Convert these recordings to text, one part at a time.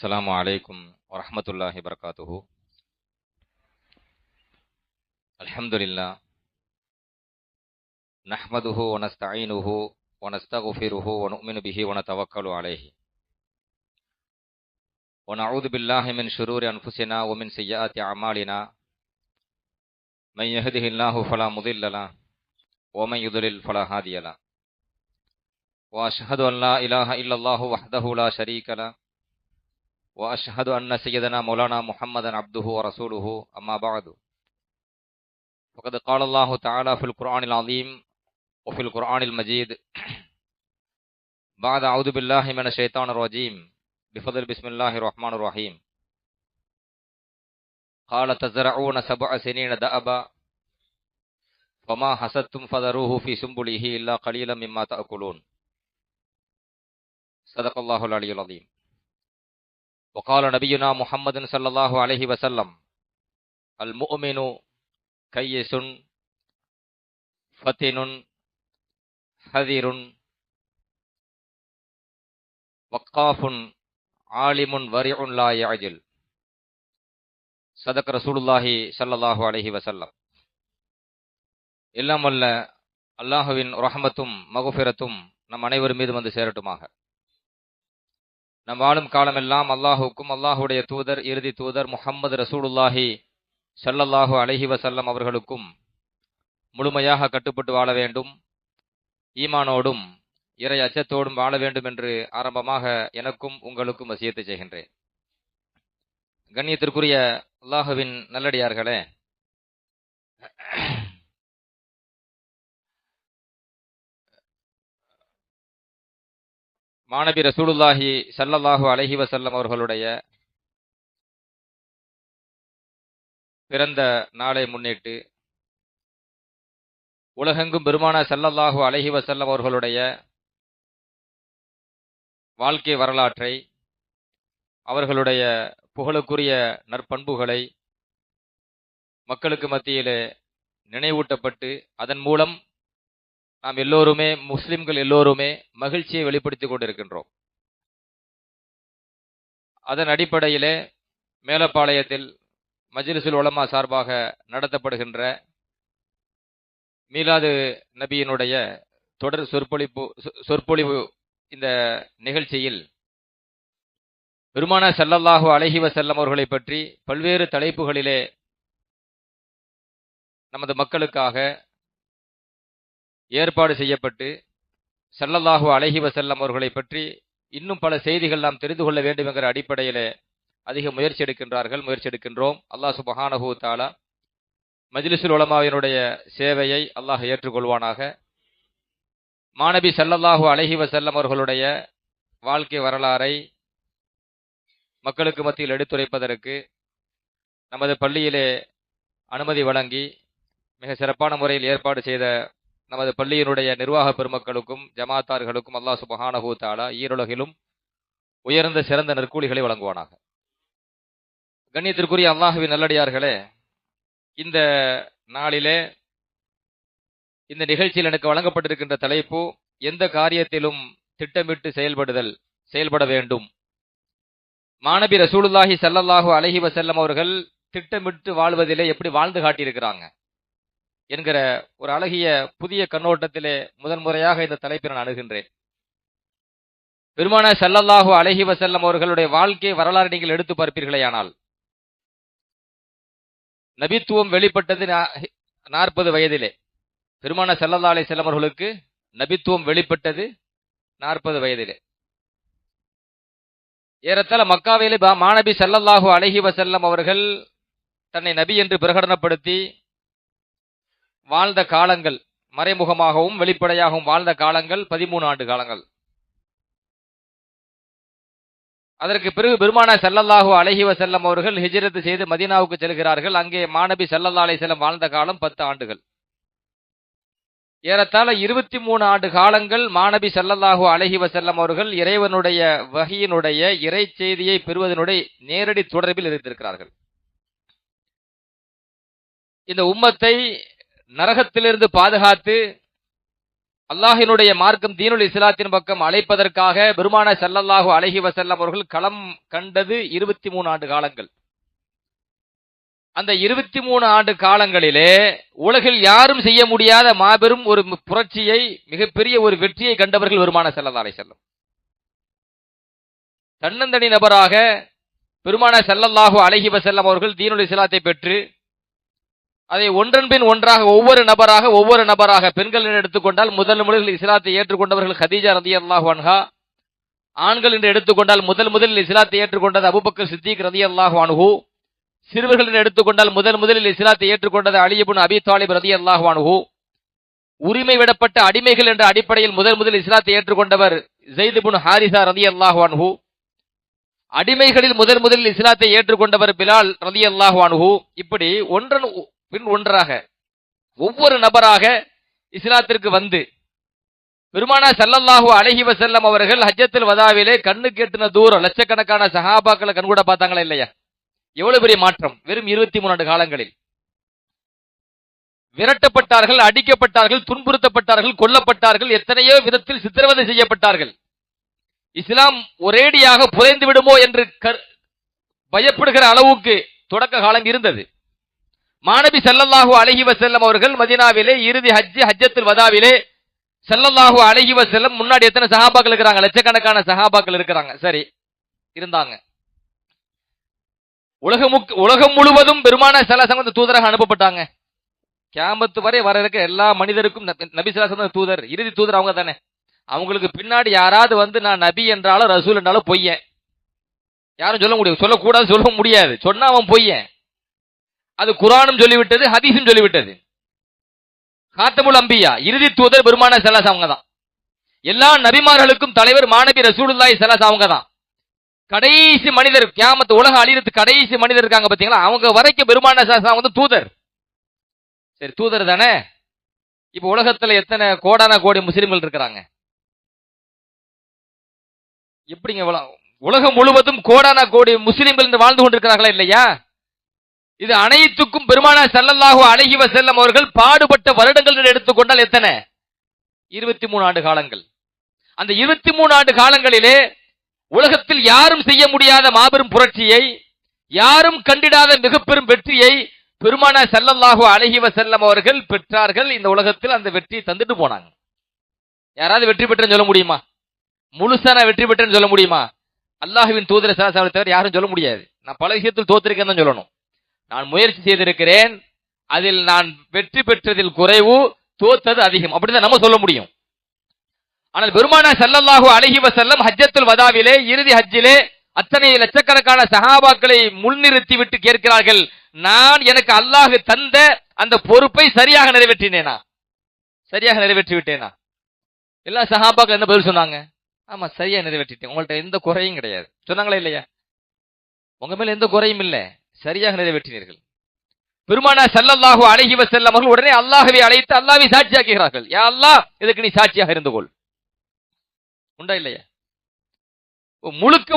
السلام عليكم ورحمة الله وبركاته. الحمد لله نحمده ونستعينه ونستغفره ونؤمن به ونتوكل عليه ونعوذ بالله من شرور أنفسنا ومن سيئات أعمالنا. من يهده الله فلا مضل له ومن يضلل فلا هادي له. وأشهد أن لا إله إلا الله وحده لا شريك له وأشهد أن سيدنا مولانا محمدا عبده ورسوله. أما بعد، فقد قال الله تعالى في القرآن العظيم وفي القرآن المجيد بعد أعوذ بالله من الشيطان الرجيم بفضل بسم الله الرحمن الرحيم. قال تزرعون 7 سنين دأبا فما حصدتم فذروه في سنبله إلا قليلا مما تأكلون. صدق الله العلي العظيم. وقال نبينا محمد صلى الله عليه وسلم المؤمن كيس فتن حذر وقاف عالم ورع لا يعجل. صدق ரசூலுல்லாஹி ஸல்லல்லாஹு அலைஹி வஸல்லம். எல்லாம் வல்ல அல்லாஹுவின் ரஹ்மத்தும் மக்ஃபிரத்தும் நம் அனைவர் மீது வந்து சேரட்டுமாக. நம் வாழும் காலமெல்லாம் அல்லாஹுக்கும் அல்லாஹுடைய தூதர் இறுதி தூதர் முஹம்மது ரசூலுல்லாஹி ஸல்லல்லாஹு அலைஹி வஸல்லம் அவர்களுக்கும் முழுமையாக கட்டுப்பட்டு வாழ வேண்டும், ஈமானோடும் இறை அச்சத்தோடும் வாழ வேண்டும் என்று ஆரம்பமாக எனக்கும் உங்களுக்கும் வசியத்து செய்கின்றேன். கண்ணியத்திற்குரிய அல்லாஹுவின் நல்லடியார்களே, மாநபி ரசூலுல்லாஹி ஸல்லல்லாஹு அலைஹி வஸல்லம் அவர்களுடைய பிறந்த நாளை முன்னிட்டு உலகெங்கும் பெருமானார் ஸல்லல்லாஹு அலைஹி வஸல்லம் அவர்களுடைய வாழ்க்கை வரலாற்றை, அவர்களுடைய புகழுக்குரிய நற்பண்புகளை மக்களுக்கு மத்தியிலே நினைவூட்டப்பட்டு அதன் மூலம் நாம் எல்லோருமே, முஸ்லிம்கள் எல்லோருமே மகிழ்ச்சியை வெளிப்படுத்திக் கொண்டிருக்கின்றோம். அதன் அடிப்படையிலே மேலப்பாளையத்தில் மஜ்லிஸுல் உலமா சார்பாக நடத்தப்படுகின்ற மீலாது நபியினுடைய தொடர் சொற்பொழிவு இந்த நிகழ்ச்சியில் பெருமானார் ஸல்லல்லாஹு அலைஹி வஸல்லம் அவர்களை பற்றி பல்வேறு தலைப்புகளிலே நமது மக்களுக்காக ஏற்பாடு செய்யப்பட்டு ஸல்லல்லாஹு அலைஹி வஸல்லம் அவர்களை பற்றி இன்னும் பல செய்திகள் நாம் தெரிந்து கொள்ள வேண்டும் என்கிற அடிப்படையிலே அதிக முயற்சி எடுக்கின்றோம். அல்லாஹ் சுப்ஹானஹு வ தஆலா மஜ்லிஸுல் உலமாவினுடைய சேவையை அல்லாஹ் ஏற்றுக்கொள்வானாக. மாநபி ஸல்லல்லாஹு அலைஹி வஸல்லம் அவர்களுடைய வாழ்க்கை வரலாறை மக்களுக்கு மத்தியில் எடுத்துரைப்பதற்கு நமது பள்ளியிலே அனுமதி வழங்கி மிக சிறப்பான முறையில் ஏற்பாடு செய்த நமது பள்ளியினுடைய நிர்வாக பெருமக்களுக்கும் ஜமாத்தார்களுக்கும் அல்லாஹ் சுப்ஹானஹு வ தஆலா ஈருலகிலும் உயர்ந்த சிறந்த நற்கூலிகளை வழங்குவானாக. கண்ணியத்திற்குரிய அல்லாஹுவின் நல்லடியார்களே, இந்த நாளிலே இந்த நிகழ்ச்சியில் எனக்கு வழங்கப்பட்டிருக்கின்ற தலைப்பு எந்த காரியத்திலும் திட்டமிட்டு செயல்பட வேண்டும். மாநபி ரசூலுல்லாஹி ஸல்லல்லாஹு அலைஹி வஸல்லம் அவர்கள் திட்டமிட்டு வாழ்வதிலே எப்படி வாழ்ந்து காட்டியிருக்கிறாங்க என்கிற ஒரு அழகிய புதிய கண்ணோட்டத்திலே முதன்முறையாக இந்த தலைப்பை நான் அணுகின்றேன். பெருமானார் ஸல்லல்லாஹு அலைஹி வஸல்லம் அவர்களுடைய வாழ்க்கை வரலாறு நீங்கள் எடுத்து பார்ப்பீர்களேயானால், நபித்துவம் வெளிப்பட்டது 40 வயதிலே. பெருமானார் ஸல்லல்லாஹு அலைஹி வஸல்லம் அவர்களுக்கு நபித்துவம் வெளிப்பட்டது 40 வயதிலே. ஏறத்தாழ மக்காவிலே மாநபி ஸல்லல்லாஹு அலைஹி வஸல்லம் அவர்கள் தன்னை நபி என்று பிரகடனப்படுத்தி வாழ்ந்த காலங்கள், மறைமுகமாகவும் வெளிப்படையாகவும் வாழ்ந்த காலங்கள் 13 ஆண்டு காலங்கள். அதற்கு பிறகு பெருமானார் ஸல்லல்லாஹு அலைஹி வஸல்லம் அவர்கள் ஹிஜ்ரத் செய்து மதீனாவுக்கு செல்கிறார்கள். அங்கே மாநபி ஸல்லல்லாஹு அலைஹி வஸல்லம் வாழ்ந்த காலம் 10 ஆண்டுகள். ஏறத்தாழ 23 ஆண்டு காலங்கள் மாநபி ஸல்லல்லாஹு அலைஹி வஸல்லம் அவர்கள் இறைவனுடைய வஹியினுடைய இறை செய்தியை பெறுவதனுடைய நேரடி தொடர்பில் இருந்திருக்கிறார்கள். இந்த உம்மத்தை நரகத்திலிருந்து பாதுகாத்து அல்லாஹினுடைய மார்க்கம் தீனுல் இஸ்லாத்தின் பக்கம் அழைப்பதற்காக பெருமானார் ஸல்லல்லாஹு அலைஹி வஸல்லம் அவர்கள் களம் கண்டது 23 ஆண்டு காலங்கள். அந்த 23 ஆண்டு காலங்களிலே உலகில் யாரும் செய்ய முடியாத மாபெரும் ஒரு புரட்சியை, மிகப்பெரிய ஒரு வெற்றியை கண்டவர்கள் பெருமானார் ஸல்லல்லாஹு அலைஹி வஸல்லம். தன்னந்தனி நபராக பெருமானார் ஸல்லல்லாஹு அலைஹி வஸல்லம் அவர்கள் தீனுல் இஸ்லாத்தை பெற்று அதை ஒன்றன் பின் ஒன்றாக ஒவ்வொரு நபராக பெண்கள் என்று எடுத்துக்கொண்டால் முதலில் இஸ்லாத்தை ஏற்றுக்கொண்டவர்கள் ஹதீஜா ரலியல்லாஹு அன்ஹா. ஆண்கள் என்று எடுத்துக்கொண்டால் முதலில் இஸ்லாத்தை ஏற்றுக்கொண்டது அபூபக்கர் சித்திக் ரலியல்லாஹு அன்ஹு. சிறுவர்கள் என்று எடுத்துக்கொண்டால் முதலில் இஸ்லாத்தை ஏற்றுக்கொண்டது அலி இப்னு அபி தாலிப் ரலியல்லாஹு அன்ஹு. உரிமை விடப்பட்ட அடிமைகள் என்ற அடிப்படையில் முதலில் இஸ்லாத்தை ஏற்றுக்கொண்டவர் ஸைத் இப்னு ஹாரிஸா ரலியல்லாஹு அன்ஹு. அடிமைகளில் முதலில் இஸ்லாத்தை ஏற்றுக்கொண்டவர் பிலால் ரலியல்லாஹு அன்ஹு. இப்படி ஒன்றன் பின் ஒன்றாக ஒவ்வொரு நபராக இஸ்லாத்திற்கு வந்து பெருமானார் ஸல்லல்லாஹு அலைஹி வஸல்லம் அவர்கள் ஹஜ்ஜத்துல் வதாவிலே கண்ணுக்கு எட்டுன தூரம் லட்சக்கணக்கான சஹாபாக்களை கண்கூட பார்த்தாங்களா இல்லையா? எவ்வளவு பெரிய மாற்றம்! வெறும் 23 ஆண்டு காலங்களில் விரட்டப்பட்டார்கள், அடிக்கப்பட்டார்கள், துன்புறுத்தப்பட்டார்கள், கொல்லப்பட்டார்கள், எத்தனையோ விதத்தில் சித்திரவதை செய்யப்பட்டார்கள். இஸ்லாம் ஒரேடியாக புதைந்து விடுமோ என்று பயப்படுகிற அளவுக்கு தொடக்க காலம் இருந்தது. மாநபி ஸல்லல்லாஹு அலைஹி வஸல்லம் அவர்கள் மதீனாவிலே இறுதி ஹஜ்ஜத்துல் வதாவிலே ஸல்லல்லாஹு அலைஹி வஸல்லம் முன்னாடி எத்தனை சஹாபாக்கள் இருக்கிறாங்க? லட்சக்கணக்கான சஹாபாக்கள் இருக்கிறாங்க. சரி, இருந்தாங்க. உலகம் முழுவதும் பெருமானார் ஸல்லல்லாஹு அலைஹி வஸல்லம் தூதராக அனுப்பப்பட்டாங்க. கியாமத் வரை வர இருக்க எல்லா மனிதருக்கும் நபி ஸல்லல்லாஹு அலைஹி வஸல்லம் தூதர், இறுதி தூதர் அவங்க தானே. அவங்களுக்கு பின்னாடி யாராவது வந்து நான் நபி என்றாலும் ரசூல் என்றாலும் பொய்யன். யாரும் சொல்ல முடியும், சொல்லக்கூடாது, சொல்ல முடியாது. சொன்னா அவன் பொய்யன். அது குர்ஆனும் சொல்லிவிட்டது, ஹதீஸும் சொல்லிவிட்டது. காத்தமுல் அம்பியா, இறுதி தூதர் பெருமானார் ஸல்லல்லாஹு அலைஹி வஸல்லம் அவங்க தான். எல்லா நபிமார்களுக்கும் தலைவர் மாநபி ரசூலுல்லாஹி ஸல்லல்லாஹு அலைஹி வஸல்லம் அவங்க தான். கடைசி மனிதர், கியாமத் உலக அழியறதுக்கு கடைசி மனிதர் இருக்காங்க பாத்தீங்களா, அவங்க வரைக்கும் பெருமானார் ஸல்லல்லாஹு அலைஹி வஸல்லம் வந்து தூதர். சரி, தூதர் தானே. இப்ப உலகத்துல எத்தனை கோடான கோடி முஸ்லிம்கள் இருக்கிறாங்க? எப்படிங்க உலகம் முழுவதும் கோடான கோடி முஸ்லிம்கள் என்று வாழ்ந்து கொண்டிருக்கிறார்களா இல்லையா? இது அனைத்துக்கும் பெருமானார் ஸல்லல்லாஹு அலைஹி வஸல்லம் அவர்கள் பாடுபட்ட வருடங்கள் என்று எடுத்துக்கொண்டால் எத்தனை? 23 ஆண்டு காலங்கள். அந்த 23 ஆண்டு காலங்களிலே உலகத்தில் யாரும் செய்ய முடியாத மாபெரும் புரட்சியை, யாரும் கண்டிடாத மிக பெரும் வெற்றியை பெருமானார் ஸல்லல்லாஹு அலைஹி வஸல்லம் அவர்கள் பெற்றார்கள். இந்த உலகத்தில் அந்த வெற்றியை தந்துட்டு போனாங்க. யாராவது வெற்றி பெற்றேன்னு சொல்ல முடியுமா? முழுசான வெற்றி பெற்றேன்னு சொல்ல முடியுமா? அல்லாஹ்வின் தூதர் ஸல்லல்லாஹு அலைஹி வஸல்லம் தவிர யாரும் சொல்ல முடியாது. நான் பல விஷயத்தில் தோத்திருக்கேன்னு தான் சொல்லணும். நான் முயற்சி செய்திருக்கிறேன், அதில் நான் வெற்றி பெற்றதில் குறைவு, தோத்தது அதிகம், அப்படிதான் நம்ம சொல்ல முடியும். ஆனால் பெருமானார் ஸல்லல்லாஹு அலைஹி வஸல்லம் ஹஜ்ஜத்துல் வதாவிலே இறுதி ஹஜ்ஜிலே அத்தனை லட்சக்கணக்கான சஹாபாக்களை முன்னிறுத்தி விட்டு கேட்கிறார்கள், நான் எனக்கு அல்லாஹ் தந்த அந்த பொறுப்பை சரியாக நிறைவேற்றினேனா? சரியாக நிறைவேற்றி விட்டேனா? எல்லா சஹாபாக்கள் என்ன பதில் சொன்னாங்க? ஆமா, சரியா நிறைவேற்றிட்டேன், உங்கள்ட்ட எந்த குறையும் கிடையாது சொன்னாங்களா இல்லையா? உங்க மேல எந்த குறையும் இல்லை, சரியாக நிறைவேற்றினீர்கள். பெருமானார் ஸல்லல்லாஹு அலைஹி வஸல்லம் அவர்கள் உடனே அல்லாஹ்வை அழைத்து அல்லாஹ்வை சாட்சியாக்குகிறார்கள். யா அல்லாஹ், இதுக்கு நீ சாட்சியாக இருந்து கொள். உண்டா இல்லையா?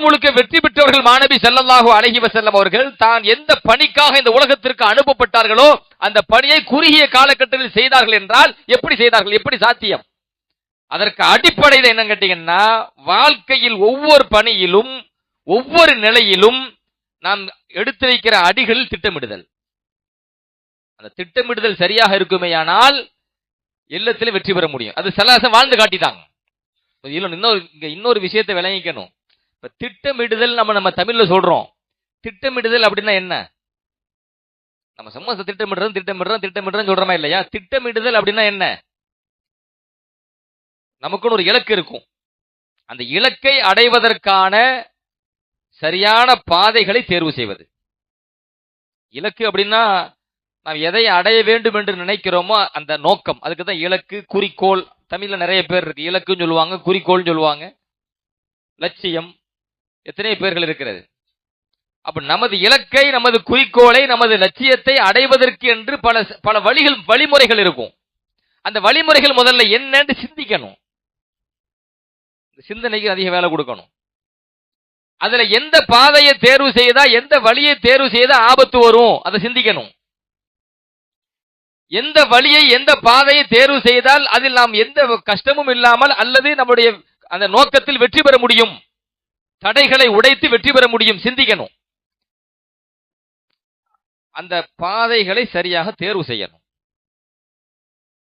முழுக்க வெற்றி பெற்றவர்கள் மாநபி ஸல்லல்லாஹு அலைஹி வஸல்லம் அவர்கள் தான் எந்த பணிக்காக இந்த உலகத்திற்கு அனுப்பப்பட்டார்களோ அந்த பணியை குறுகிய காலகட்டத்தில் செய்தார்கள் என்றால் எப்படி செய்தார்கள்? எப்படி சாத்தியம்? அதற்கு அடிப்படையில் என்ன கேட்டீங்கன்னா, வாழ்க்கையில் ஒவ்வொரு பணியிலும் ஒவ்வொரு நிலையிலும் நாம் எடுத்து வைக்கிற அடிகளில் திட்டமிடுதல். அந்த திட்டமிடுதல் சரியாக இருக்குமேயானால் எல்லாத்திலும் வெற்றி பெற முடியும். அது சலாசம் வாழ்ந்து காட்டிட்டாங்க. இன்னொரு விஷயத்தை விளங்கிக்கணும். இப்ப திட்டமிடுதல் நம்ம தமிழ்ல சொல்றோம். திட்டமிடுதல் அப்படின்னா என்ன? நம்ம சும்மா திட்டமிடுறோம் சொல்றோமா இல்லையா? திட்டமிடுதல் அப்படின்னா என்ன? நமக்குன்னு ஒரு இலக்கு இருக்கும். அந்த இலக்கை அடைவதற்கான சரியான பாதைகளை தேர்வு செய்வது. இலக்கு அப்படின்னா நாம் எதை அடைய வேண்டும் என்று நினைக்கிறோமோ அந்த நோக்கம், அதுக்கு தான் இலக்கு, குறிக்கோள். தமிழ்ல நிறைய பேர் இருக்கு. இலக்குன்னு சொல்லுவாங்க, குறிக்கோள் சொல்லுவாங்க, லட்சியம், எத்தனை பேர்கள் இருக்கிறது. அப்ப நமது இலக்கை, நமது குறிக்கோளை, நமது லட்சியத்தை அடைவதற்கு என்று பல வழிமுறைகள் இருக்கும். அந்த வழிமுறைகள் முதல்ல என்னன்னு சிந்திக்கணும். சிந்தனைக்கு அதிக வேலை கொடுக்கணும். அதுல எந்த பாதையை தேர்வு செய்தா, எந்த வழியை தேர்வு செய்தா ஆபத்து வரும், அதை சிந்திக்கணும். எந்த வழியை எந்த பாதையை தேர்வு செய்தால் அதில் நாம் எந்த கஷ்டமும் இல்லாமல் அல்லது நம்முடைய அந்த நோக்கத்தில் வெற்றி பெற முடியும், தடைகளை உடைத்து வெற்றி பெற முடியும், சிந்திக்கணும். அந்த பாதைகளை சரியாக தேர்வு செய்யணும்.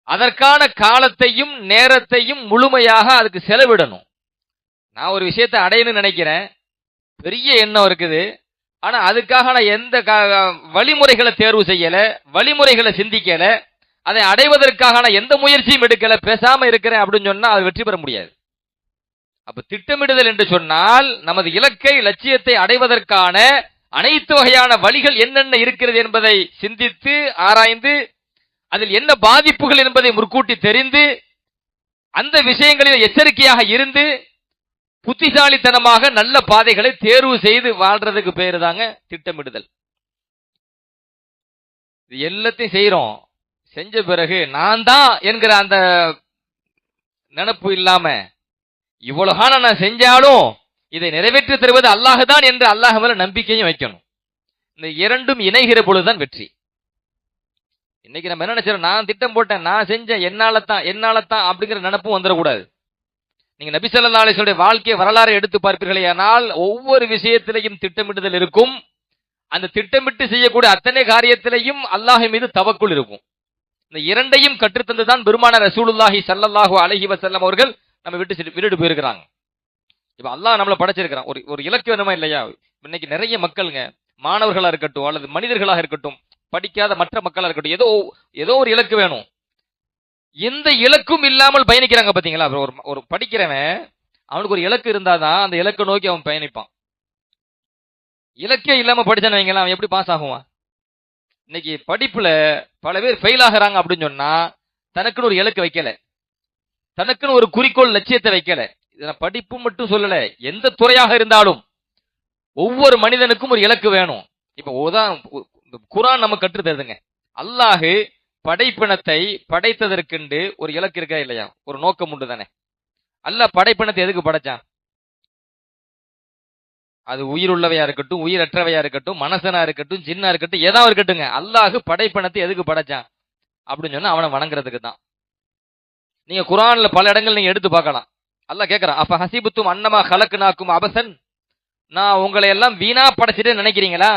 அதற்கான காலத்தையும் நேரத்தையும் முழுமையாக அதுக்கு செலவிடணும். நான் ஒரு விஷயத்தை அடையணும்னு நினைக்கிறேன், பெரிய எண்ணம் இருக்குது, ஆனா அதுக்காக நான் எந்த வழிமுறைகளை தேர்வு செய்யல, வழிமுறைகளை சிந்திக்கல, அதை அடைவதற்காக நான் எந்த முயற்சியும் எடுக்கல, பேசாம இருக்கிறேன் அப்படின்னு சொன்னா அது வெற்றி பெற முடியாது. அப்ப திட்டமிடுதல் என்று சொன்னால் நமது இலக்கை லட்சியத்தை அடைவதற்கான அனைத்து வகையான வழிகள் என்னென்ன இருக்கிறது என்பதை சிந்தித்து ஆராய்ந்து அதில் என்ன பாதிப்புகள் என்பதை முற்கூட்டி தெரிந்து அந்த விஷயங்களில் எச்சரிக்கையாக இருந்து புத்திசாலித்தனமாக நல்ல பாதைகளை தேர்வு செய்து வாழ்றதுக்கு பேரு தாங்க திட்டமிடுதல். இது எல்லாத்தையும் செய்யறோம், செஞ்ச பிறகு நான் தான் என்கிற அந்த நினைப்பு இல்லாம இவ்வளவு நான் செஞ்சாலும் இதை நிறைவேற்றி தருவது அல்லாஹ் தான் என்று அல்லாஹ் மேல நம்பிக்கையும் வைக்கணும். இந்த இரண்டும் இணைகிற பொழுதுதான் வெற்றி. இன்னைக்கு நம்ம என்ன நினைச்சோம், நான் திட்டம் போட்டேன், நான் செஞ்சேன், என்னாலத்தான் அப்படிங்கிற நினைப்பும் வந்துடக்கூடாது. நீங்க நபி ஸல்லல்லாஹு அலைஹி வஸல்லம் வாழ்க்கை வரலாறு எடுத்து பார்ப்பீர்களேயானால் ஒவ்வொரு விஷயத்திலையும் திட்டமிடுதல் இருக்கும். அந்த திட்டமிட்டு செய்யக்கூடிய அத்தனை காரியத்திலையும் அல்லாஹ் மீது தவக்குல் இருக்கும். இந்த இரண்டையும் கற்றுத்தந்துதான் பெருமானார் ரசூலுல்லாஹி ஸல்லல்லாஹு அலைஹி வஸல்லம் அவர்கள் நம்ம விட்டுட்டு போயிருக்கிறாங்க. இப்ப அல்லாஹ் நம்மளை படைச்சிருக்கிறான், ஒரு இலக்கு வேணுமா இல்லையா? இன்னைக்கு நிறைய மக்களுங்க, மாணவர்களா இருக்கட்டும் அல்லது மனிதர்களாக இருக்கட்டும், படிக்காத மற்ற மக்களா இருக்கட்டும், ஏதோ ஒரு இலக்கு வேணும். எந்த இலக்கும் இல்லாமல் பயணிக்கிறாங்க பாத்தீங்களா? ஒரு படிக்கிறவன் அவனுக்கு ஒரு இலக்கு இருந்தாதான் அந்த இலக்கை நோக்கி அவன் பயணிப்பான். இலக்கே இல்லாம படிச்சான்னு வைங்களேன், அவன் எப்படி பாஸ் ஆகுவான்? இன்னைக்கு படிப்புல பல பேர் ஃபெயில் ஆகுறாங்க அப்படின்னு சொன்னா தனக்குன்னு ஒரு இலக்கு வைக்கல, தனக்குன்னு ஒரு குறிக்கோள் லட்சியத்தை வைக்கல. படிப்பு மட்டும் சொல்லல, எந்த துறையாக இருந்தாலும் ஒவ்வொரு மனிதனுக்கும் ஒரு இலக்கு வேணும். இப்ப குர்ஆன் நமக்கு கற்று தருதுங்க, அல்லாஹ் படைப்பினத்தை படைத்ததற்கென்று ஒரு இலக்கு இருக்கா இல்லையா? ஒரு நோக்கம் உண்டு தானே. அல்லாஹ் படைப்பினத்தை எதுக்கு படைச்சான்? அது உயிர் உள்ளவையா இருக்கட்டும், உயிரற்றவையா இருக்கட்டும், மனசனா இருக்கட்டும், ஜின்னா இருக்கட்டும், ஏதாவது இருக்கட்டுங்க, அல்லாஹ் படைப்பினத்தை எதுக்கு படைச்சான் அப்படின்னு சொன்னா அவனை வணங்குறதுக்கு தான். நீங்க குர்ஆன்ல பல இடங்கள் நீங்க எடுத்து பார்க்கலாம். அல்லாஹ் கேட்கிறான், அப்ப ஹசிபுத்தும் அன்னமா ஹலக்னாக்கும் அபசன், நான் உங்களை எல்லாம் வீணா படைச்சிட்டு நினைக்கிறீங்களா?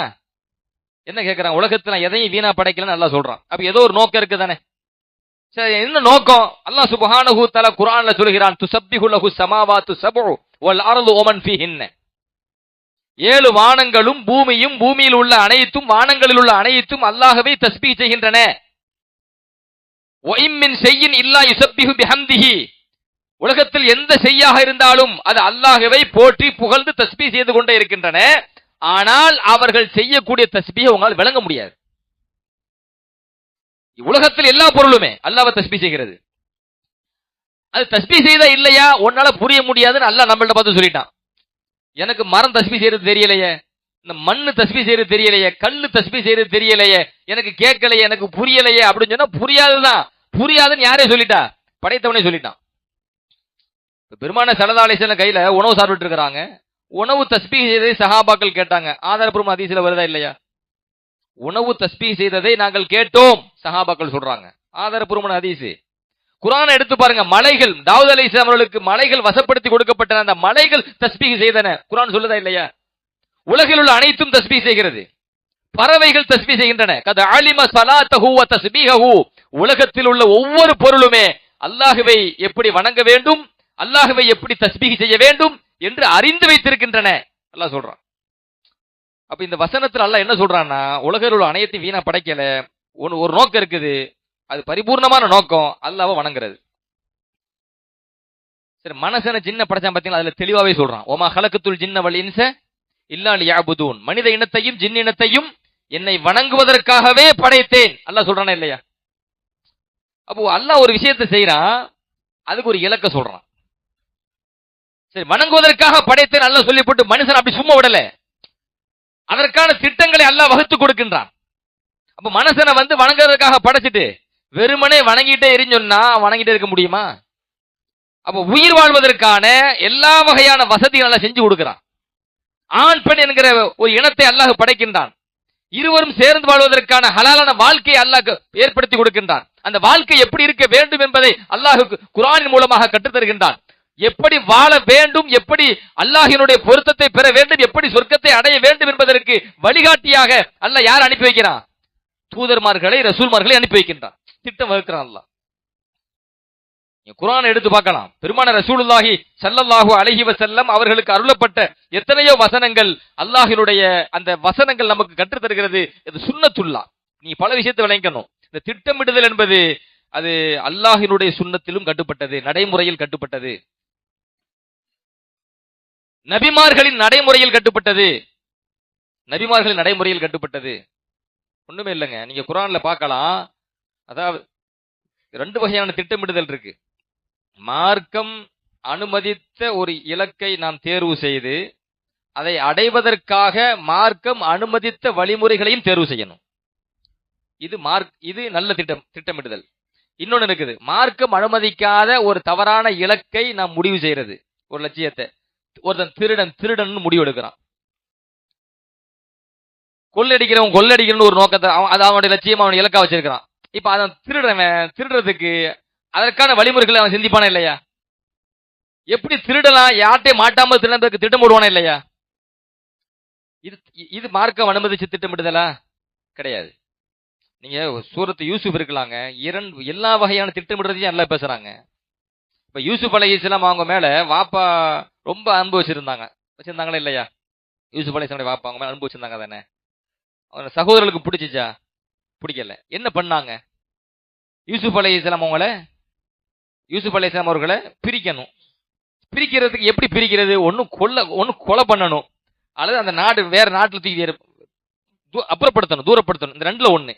என்ன கேட்கிறான்? உலகத்துல எதையும் வீணா படைக்கலன்னு அல்லாஹ் சொல்றான். அப்ப ஏதோ ஒரு நோக்கம் இருக்கு தானே. சரி, என்ன நோக்கம்? அல்லாஹ் சுப்ஹானஹு வ தஆலா குர்ஆன்ல சொல்கிறான், துஸப்பிஹு லஹு ஸமாவாத்து ஸப்உ வல் அர்து வமன் ஃபீஹின்ன, 7 வானங்களும் பூமியும் பூமியில் உள்ள அனைத்தும் வானங்களில் உள்ள அனைத்தும் அல்லாஹ்வை தஸ்பீஹ் செய்கின்றன. வ இம் மின் ஷைஇன் இல்லா யுஸப்பிஹு பிஹம்திஹி, உலகத்தில் எந்த செய்யாக இருந்தாலும் அது அல்லாஹ்வை போற்றி புகழ்ந்து தஸ்பீஹ் செய்து கொண்டே இருக்கின்றன. ஆனால் அவர்கள் செய்யக்கூடிய தஸ்பீஹை உங்களால் விளங்க முடியாது. உலகத்தில் எல்லா பொருளுமே அல்லாஹ்வை தஸ்பீஹ் செய்கிறது. அது தஸ்பீஹ் செய்தா இல்லையா உன்னால புரிய முடியாதுன்னு அல்லாஹ் நம்மள்ட்ட பார்த்து சொல்லிட்டான். எனக்கு மரம் தஸ்பீஹ் செய்யறது தெரியலையே, இந்த மண்ணு தஸ்பீஹ் செய்யறது தெரியலையே, கல்லு தஸ்பீஹ் செய்யறது தெரியலையே, எனக்கு கேட்கலையே, எனக்கு புரியலையே அப்படின்னு சொன்னா புரியாதுதான். புரியாதுன்னு யாரே சொல்லிட்டா? படைத்தவனே சொல்லிட்டான். பெருமானார் ஸல்லல்லாஹு அலைஹி வஸல்லம் கையில உணவு சாப்பிட்டு இருக்காங்க, உணவு தஸ்பீஹ் செய்ததை சஹாபாக்கள் கேட்டாங்க. ஆதாரப்பூர்வ ஹதீஸ்ல வருதா இல்லையா? உணவு தஸ்பீஹ் செய்ததை நாங்கள் கேட்டோம் சஹாபாக்கள் சொல்றாங்க, ஆதாரப்பூர்வமான ஹதீஸ். குர்ஆனை எடுத்து பாருங்க, மலைகள், தாவூத் அலைஹிஸ்ஸலாம் அவர்களுக்கு மலைகள் வசப்படுத்தி கொடுக்கப்பட்ட அந்த மலைகள் தஸ்பீஹ் செய்தன. குர்ஆன் சொல்லுதா இல்லையா? உலகில் உள்ள அனைத்தும் தஸ்பீஹ் செய்கிறது, பறவைகள் தஸ்பீஹ் செய்கின்றன. கத அலிம ஸலாத்தஹு வ தஸ்பீஹஹு, உலகத்தில் உள்ள ஒவ்வொரு பொருளுமே அல்லாஹ்வை எப்படி வணங்க வேண்டும், அல்லாஹ்வை எப்படி தஸ்பீஹ் செய்ய வேண்டும் என்று அறிந்து வைத்திருக்கின்றன அல்லாஹ் சொல்றான். அப்ப இந்த வசனத்துல அல்லாஹ் என்ன சொல்றான்னா, உலகில் உள்ள அனைத்தையும் வீணா படைக்கல, ஒரு நோக்கம் இருக்குது, அது பரிபூர்ணமான நோக்கம், அல்லாஹ்வை வணங்குறது. சரி, மனசன ஜின்ன படைச்சான் பாத்தீங்களா? அதுல தெளிவாவே சொல்றான், ஒமா ஹலக்கத்துல் ஜின்ன வல் இன்ஸ இல்லா லியஅபுதூன், மனித இனத்தையும் ஜின் இனத்தையும் என்னை வணங்குவதற்காகவே படைத்தேன் அல்லாஹ் சொல்றானே இல்லையா? அப்போ அல்லாஹ் ஒரு விஷயத்தை செய்யறான், அதுக்கு ஒரு இலக்க சொல்றான். சரி, வணங்குவதற்காக படைத்தேன் அல்லாஹ் சொல்லி போட்டு மனுஷன் அப்படி சும்மா விடல, அதற்கான திட்டங்களை அல்லாஹ் வகுத்து கொடுக்கின்றான். அப்ப மனுஷனை வணங்குறதுக்காக படைச்சிட்டு வெறுமனே வணங்கிட்டே எரிஞ்சொன்னா வணங்கிட்டே இருக்க முடியுமா? அப்ப உயிர் வாழ்வதற்கான எல்லா வகையான வசதிகளை செஞ்சு கொடுக்கிறான். ஆண் பெண் என்கிற ஒரு இனத்தை அல்லாஹ் படைக்கின்றான். இருவரும் சேர்ந்து வாழ்வதற்கான ஹலாலான வாழ்க்கையை அல்லாஹ் ஏற்படுத்தி கொடுக்கின்றான். அந்த வாழ்க்கை எப்படி இருக்க வேண்டும் என்பதை அல்லாஹ் குர்ஆனின் மூலமாக கற்றுத் தருகின்றான். எப்படி வாழ வேண்டும், எப்படி அல்லாஹ்வினுடைய பொருத்தத்தை பெற வேண்டும், எப்படி சொர்க்கத்தை அடைய வேண்டும் என்பதற்கு வழிகாட்டியாக அல்லாஹ் யார் அனுப்பி வைக்கிறான்? தூதர்மார்களை, ரசூல்மார்களை அனுப்பி வைக்கின்றான். திட்டம் வகுக்கிறான் அல்லாஹ். குர்ஆனை எடுத்து பார்க்கலாம். பெருமானார் ரசூலுல்லாஹி ஸல்லல்லாஹு அலைஹி வஸல்லம் அவர்களுக்கு அருளப்பட்ட எத்தனையோ வசனங்கள், அல்லாஹ்வினுடைய அந்த வசனங்கள் நமக்கு கற்றுத் தருகிறது. இது சுன்னத்துல்லாஹ். நீ பல விஷயத்தை விளங்கணும். இந்த திட்டமிடுதல் என்பது அது அல்லாஹ்வினுடைய சுன்னத்திலும் கட்டுப்பட்டது, நடைமுறையில் கட்டுப்பட்டது, நபிமார்களின் நடைமுறையில் கட்டுப்பட்டது. நபிமார்களின் நடைமுறையில் கட்டுப்பட்டது. ஒண்ணுமே இல்லைங்க. நீங்க குர்ஆன்ல பார்க்கலாம். அதாவது ரெண்டு வகையான திட்டமிடுதல் இருக்கு. மார்க்கம் அனுமதித்த ஒரு இலக்கை நாம் தேர்வு செய்து அதை அடைவதற்காக மார்க்கம் அனுமதித்த வழிமுறைகளையும் தேர்வு செய்யணும். இது நல்ல திட்டமிடுதல். இன்னொன்னு இருக்குது, மார்க்கம் அனுமதிக்காத ஒரு தவறான இலக்கை நாம் முடிவு செய்யறது. ஒரு லட்சியத்தை ஒருத்தன் திருடன் முடிவு எடுக்கிறான். கொள்ளடிக்கிறவன் கொள்ளடிக்கணும்னு ஒரு நோக்கத்தை அது அவனுடைய லட்சியம், அவனுடைய இலக்கா வச்சிருக்கிறான். இப்ப அவன் திருடுறதுக்கு அதற்கான வழிமுறைகளை அவன் சிந்திப்பானா இல்லையா? எப்படி திருடலாம், யார்ட்டையும் மாட்டாமல் திருடறதுக்கு திட்டம் போடுவானா இல்லையா? இது மார்க்கம் அனுமதிச்சு திட்டமிடுதலா? கிடையாது. நீங்க சூரத்து யூசுப் இருக்கலாங்க, எல்லா வகையான திட்டமிடுறதையும் எல்லாம் பேசுறாங்க. இப்ப யூசுப் அலைஹிஸ்ஸலாம் அவங்க மேல வாப்பா ரொம்ப அன்பு வச்சிருந்தாங்களா இல்லையா? யூசுப் அலைஹிஸ்ஸலாம் வாப்பா அவங்க மேல அன்பு வச்சிருந்தாங்க தானே? அவங்க சகோதரர்களுக்கு பிடிச்சிச்சா? பிடிக்கல. என்ன பண்ணாங்க? யூசுப் அலைஹிஸ்ஸலாம் அவர்களை பிரிக்கணும். பிரிக்கிறதுக்கு எப்படி பிரிக்கிறது? ஒன்னு கொலை பண்ணணும், அல்லது அந்த நாடு வேற நாட்டுல தூக்கி அப்புறப்படுத்தணும், தூரப்படுத்தணும். இந்த ரெண்டுல ஒண்ணு.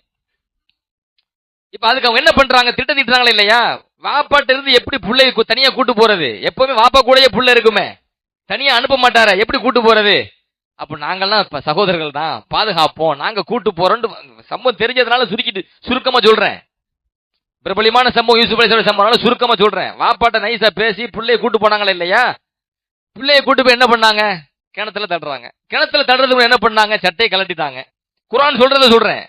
இப்ப அதுக்கு அவங்க என்ன பண்றாங்க? திட்டம் தீட்டுறாங்களா இல்லையா? வாப்பாட்ட இருந்து எப்படி பிள்ளை தனியா கூட்டு போறது? எப்பவுமே வாப்பா கூடயே புள்ள இருக்குமே, தனியா அனுப்ப மாட்டார, எப்படி கூட்டு போறது? அப்ப நாங்கெல்லாம் சகோதரர்கள் தான், பாதுகாப்போம், நாங்க கூட்டு போறோம்னு சம்பவம் தெரிஞ்சதுனால சுருக்கமா சொல்றேன். பிரபலியமான சம்பவம் யூசுப் அலைஹிஸ்ஸலாம் சம்பவம் சுருக்கமா சொல்றேன். வாப்பாட்ட நைஸா பேசி பிள்ளைய கூட்டு போனாங்களா இல்லையா? பிள்ளைய கூட்டு போய் என்ன பண்ணாங்க? கிணத்துல தடுறாங்க. கிணத்துல தடுறதுக்கு என்ன பண்ணாங்க? சட்டையை கலட்டிட்டாங்க. குர்ஆன் சொல்றத சொல்றேன்.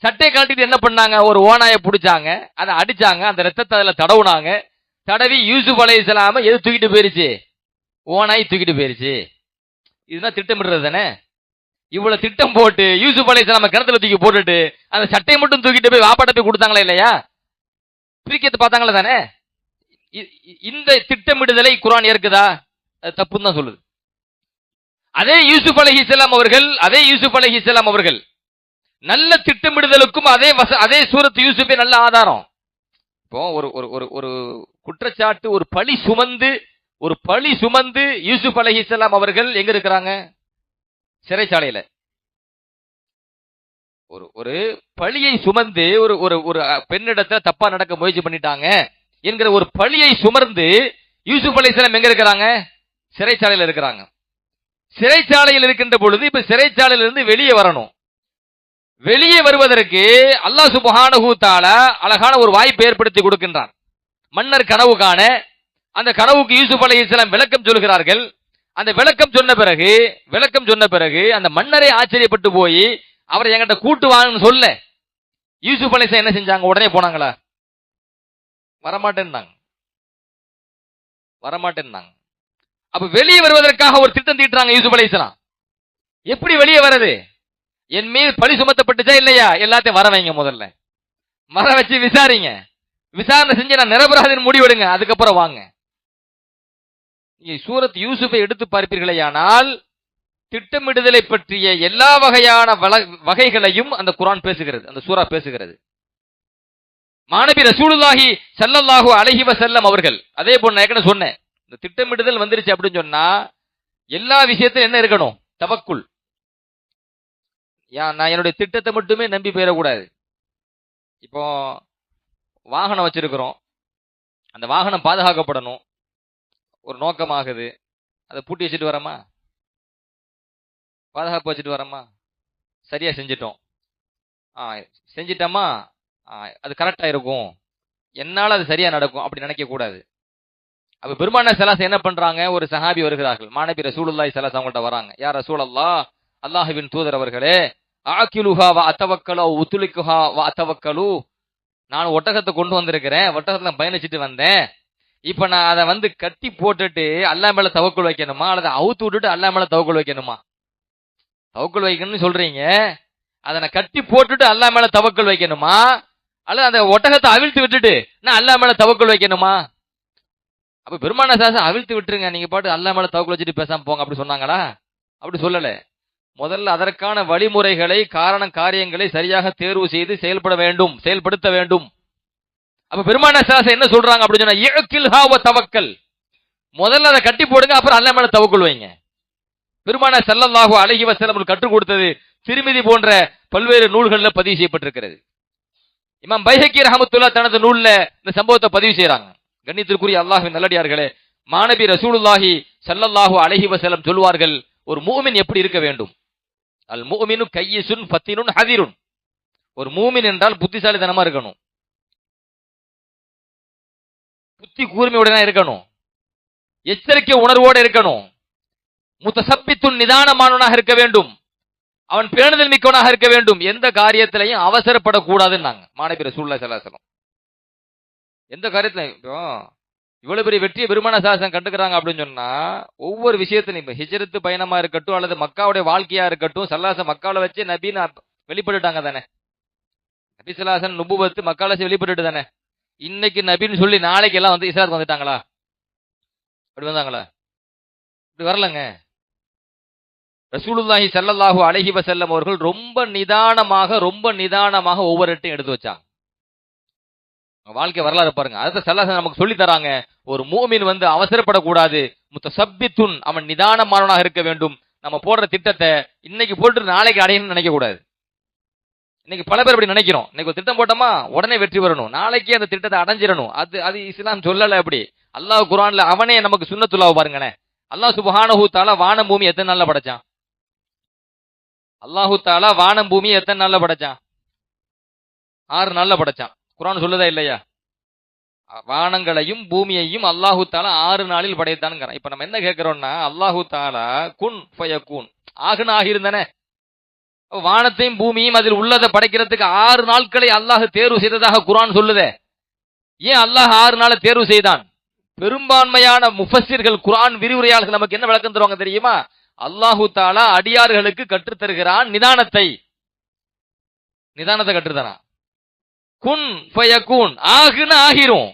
சட்டையை கலட்டிட்டு என்ன பண்ணாங்க? ஒரு ஓநாயை பிடிச்சாங்க, அதை அடிச்சாங்க, அந்த ரத்தத்தை அதுல தடவுனாங்க. தடவி யூசுப் அலைஹிஸ்ஸலாம எது தூக்கிட்டு போயிருச்சு? ஓநாய் தூக்கிட்டு போயிருச்சு. இதுதான் திட்டமிடுறது தானே? இவ்வளவு திட்டம் போட்டு யூசுப் அலைஹிஸ்ஸலாம கிணத்துல தூக்கி போட்டுட்டு அந்த சட்டையை மட்டும் தூக்கிட்டு போய் வாப்பாட்ட போய் கொடுத்தாங்களா இல்லையா? பிரிக்கத்தை பார்த்தாங்களா தானே? இந்த திட்டமிடுதலை குர்ஆன் ஏற்குதா? அது தப்புன்னு தான் சொல்லுது. அதே யூசுப் அலைஹிஸ்ஸலாம் அவர்கள் நல்ல திட்டமிடுதலுக்கும் அதே சூரத்து யூசுஃபே நல்ல ஆதாரம். இப்போ ஒரு குற்றச்சாட்டு, ஒரு பழி சுமந்து யூசுப் அலைஹிஸ்ஸலாம் அவர்கள் எங்க இருக்கிறாங்க? சிறைச்சாலையில. ஒரு பழியை சுமந்து ஒரு பெண்ணிடத்துல தப்பா நடக்க முயற்சி பண்ணிட்டாங்க என்கிற ஒரு பழியை சுமர்ந்து யூசுப் அலைஹிஸ்ஸலாம் எங்க இருக்கிறாங்க? சிறைச்சாலையில் இருக்கிறாங்க. சிறைச்சாலையில் இருக்கின்ற பொழுது இப்ப சிறைச்சாலையிலிருந்து வெளியே வரணும். வெளியே வருவதற்கு அல்லாஹ் சுப்ஹானஹு தஆலா அழகான ஒரு வாய்ப்பை ஏற்படுத்தி கொடுக்கின்றான். மன்னர் கனவு காண, அந்த கனவுக்கு யூசுப் அலைஹிஸ்ஸலாம் விளக்கம் சொல்கிறார்கள். அந்த விளக்கம் சொன்ன பிறகு அந்த மன்னரே ஆச்சரியப்பட்டு போய் அவரை என்கிட்ட கூட்டு வாங்கன்னு சொல்ல யூசுப் அலைஹிஸ்ஸலாம் என்ன செஞ்சாங்க? உடனே போனாங்களா? வரமாட்டேன்னாங்க. அப்ப வெளியே வருவதற்காக ஒரு திட்டம் தீட்டுறாங்க யூசுப் அலைஹிஸ்ஸலாம். எப்படி வெளியே வர்றது? என் மீது பழி சுமத்தப்பட்டுச்சா இல்லையா? எல்லாத்தையும் வர வைங்க, முதல்ல வர வச்சு விசாரிங்க, விசாரணை செஞ்சு நான் நிரபராதின்னு முடிவெடுங்க, அதுக்கப்புறம் வாங்க. சூரத் யூசுஃபை எடுத்து பார்ப்பீர்களேயானால் திட்டமிடுதலை பற்றிய எல்லா வகையான வகைகளையும் அந்த குர்ஆன் பேசுகிறது, அந்த சூரா பேசுகிறது. மாநபி ரசூலுல்லாஹி ஸல்லல்லாஹு அலைஹி வஸல்லம் அவர்கள் அதே போல நான் ஏற்கனவே சொன்னேன், இந்த திட்டமிடுதல் வந்துருச்சு அப்படின்னு சொன்னா எல்லா விஷயத்திலும் என்ன இருக்கணும்? தவக்குல். நான் என்னுடைய திட்டத்தை மட்டுமே நம்பி போயிடக்கூடாது. இப்போ வாகனம் வச்சிருக்கிறோம், அந்த வாகனம் பாதுகாக்கப்படணும், ஒரு நோக்கமாகுது. அதை பூட்டி வச்சுட்டு வரமா? பாதுகாப்பு வச்சுட்டு வரமா? சரியா செஞ்சிட்டோமா அது கரெக்டா இருக்கும், என்னால அது சரியா நடக்கும் அப்படி நினைக்க கூடாது. அப்ப பெருமானார் ஸல்லல்லாஹு என்ன பண்றாங்க? ஒரு சஹாபி வருகிறார்கள், மாநபி ரசூலுல்லாஹி ஸல்லல்லாஹு அவங்கள்ட்ட வராங்க. யா ரசூலல்லாஹ், அல்லாஹ்வின் தூதர் அவர்களே, ஆக்கிலுஹா வ அத்தவக்கலு உத்துலிக்குஹா வ அத்தவக்கலு. நான் ஒட்டகத்தை கொண்டு வந்திருக்கிறேன், ஒட்டகத்துல பயணிச்சுட்டு வந்தேன். இப்ப நான் அதை வந்து கட்டி போட்டுட்டு அல்லா மேல தவக்குள் வைக்கணுமா, அல்லது அவுத்து விட்டுட்டு அல்லா மேல தவக்குள் வைக்கணுமா? தவக்குள் வைக்கணும்னு சொல்றீங்க, அதை நான் கட்டி போட்டுட்டு அல்லா மேல தவக்குள் வைக்கணுமா, அல்லது அந்த ஒட்டகத்தை அவிழ்த்து விட்டுட்டு நான் அல்லா மேல தவக்குள் வைக்கணுமா? அப்ப பெருமான சாசம் அவிழ்த்து விட்டுருங்க, நீங்க பாட்டு அல்லா மேல தவக்குள் வச்சுட்டு பேசாம போங்க அப்படி சொன்னாங்களா? அப்படி சொல்லல. முதல்ல அதற்கான வழிமுறைகளை, காரணம் காரியங்களை சரியாக தேர்வு செய்து செயல்படுத்த வேண்டும். அப்ப பெருமான சாசம் என்ன சொல்றாங்க அப்படி சொன்னா, இஅ்கில்ஹா வ தவக்கல். முதல்ல அதை கட்டி போடுங்க, அப்புறம் அல்லா மேல தவக்குள் வைங்க. பெருமான ஸல்லல்லாஹு அலைஹி வஸல்லம் கற்றுக் கொடுத்தது திர்மிதி போன்ற பல்வேறு நூல்கள்ல பதிவு செய்யப்பட்டிருக்கிறது. இமாம் பைஹக்கி ரஹ்மத்துல்லாஹ் தனது நூல்ல இந்த சம்பவத்தை பதிவு செய்யறாங்க. கண்ணியத்திற்குரிய அல்லாஹ்வின் நல்லடியார்களே, மாநபி ரசூலுல்லாஹி ஸல்லல்லாஹு அலைஹி வஸல்லம் சொல்வார்கள், ஒரு மூமின் எப்படி இருக்க வேண்டும்? அல் முஃமினு கையிசுன் ஃபத்தினுன் ஹதிருன். ஒரு மூமின் என்றால் புத்திசாலித்தனமா இருக்கணும், புத்தி கூர்மையுடனே இருக்கணும், எச்சரிக்கை உணர்வோடு இருக்கணும், முத்தசப்பித்துன் நிதானமானவனாக இருக்க வேண்டும், அவன் பேணுதல் மிக்கவனாக இருக்க வேண்டும், எந்த காரியத்திலையும் அவசரப்படக்கூடாதுன்னாங்க மாநபி ரசூலுல்லாஹி ஸல்லல்லாஹு அலைஹி வஸல்லம். எந்த காரியத்திலையும் இப்போ இவ்வளவு பெரிய வெற்றியை பெருமான சாசனம் கண்டுக்கிறாங்க அப்படின்னு சொன்னா, ஒவ்வொரு விஷயத்திலும் இப்ப ஹிஜ்ரத்து பயணமா இருக்கட்டும் அல்லது மக்காவுடைய வாழ்க்கையா இருக்கட்டும், சல்லாச மக்கால வச்சு நபின்னு வெளிப்பட்டுட்டாங்க தானே. நபி ஸல்லல்லாஹு நுபுவத்து மக்கால வச்சு வெளிப்பட்டுட்டு தானே. இன்னைக்கு நபின்னு சொல்லி நாளைக்கு எல்லாம் வந்து இஸ்லாத்துக்கு வந்துட்டாங்களா? அப்படி வந்தாங்களா? இப்படி வரலங்க. ரசூலுல்லாஹி ஸல்லல்லாஹு அலைஹி வஸல்லம் அவர்கள் ரொம்ப நிதானமாக ஒவ்வொரு இடத்தையும் எடுத்து வச்சாங்க. வாழ்க்கை வரலாறு பாருங்க. அதை ஸல்லல்லாஹு நமக்கு சொல்லி தராங்க. ஒரு மூமின் வந்து அவசரப்படக்கூடாது, முத்தசப்பித்துன், அவன் நிதானமானவனாக இருக்க வேண்டும். நம்ம போடுற திட்டத்தை இன்னைக்கு போட்டு நாளைக்கு அடையணும்னு நினைக்க கூடாது. இன்னைக்கு பல பேர் அப்படி நினைக்கிறோம். இன்னைக்கு ஒரு திட்டம் போட்டோமா உடனே வெற்றி வரணும், நாளைக்கே அந்த திட்டத்தை அடைஞ்சிடணும். அது இஸ்லாம் சொல்லல. அப்படி அல்லாஹ் குர்ஆன்ல அவனே நமக்கு சுன்னத்துல்லாஹ் பாருங்கனே. அல்லாஹ் சுப்ஹானஹு தஆலா வானம் பூமி எத்தனை நாள்ல படைச்சான்? அல்லாஹு தஆலா வானம் பூமி எத்தனை நாள்ல படைச்சான்? 6 நாள்ல படைச்சான். குர்ஆன் சொல்லுதா இல்லையா? வானங்களையும் பூமியையும் அல்லாஹு தஆலா 6 நாளில் படைத்தான்ங்கறான். இப்ப நம்ம என்ன கேக்குறோம்னா, அல்லாஹு தஆலா குன் ஃபயகுன், ஆகுன ஆகிருந்தானே. வானத்தையும் பூமியையும் அதில் உள்ளதை படைக்கிறதுக்கு 6 நாட்களை அல்லாஹ் தேர்வு செய்ததாக குர்ஆன் சொல்லுதே. ஏன் அல்லாஹ் 6 நாளை தேர்வு செய்தான்? பெரும்பான்மையான முஃபஸ்ஸிர்கள், குர்ஆன் விரிவுரையாளர்கள் நமக்கு என்ன விளக்கம் தருவாங்க தெரியுமா? அல்லாஹு தஆலா அடியார்களுக்கு கற்றுத் தருகிறான் நிதானத்தை கற்றுத்தரான். குன் ஃபயகுன், ஆகுன ஆகிரும்.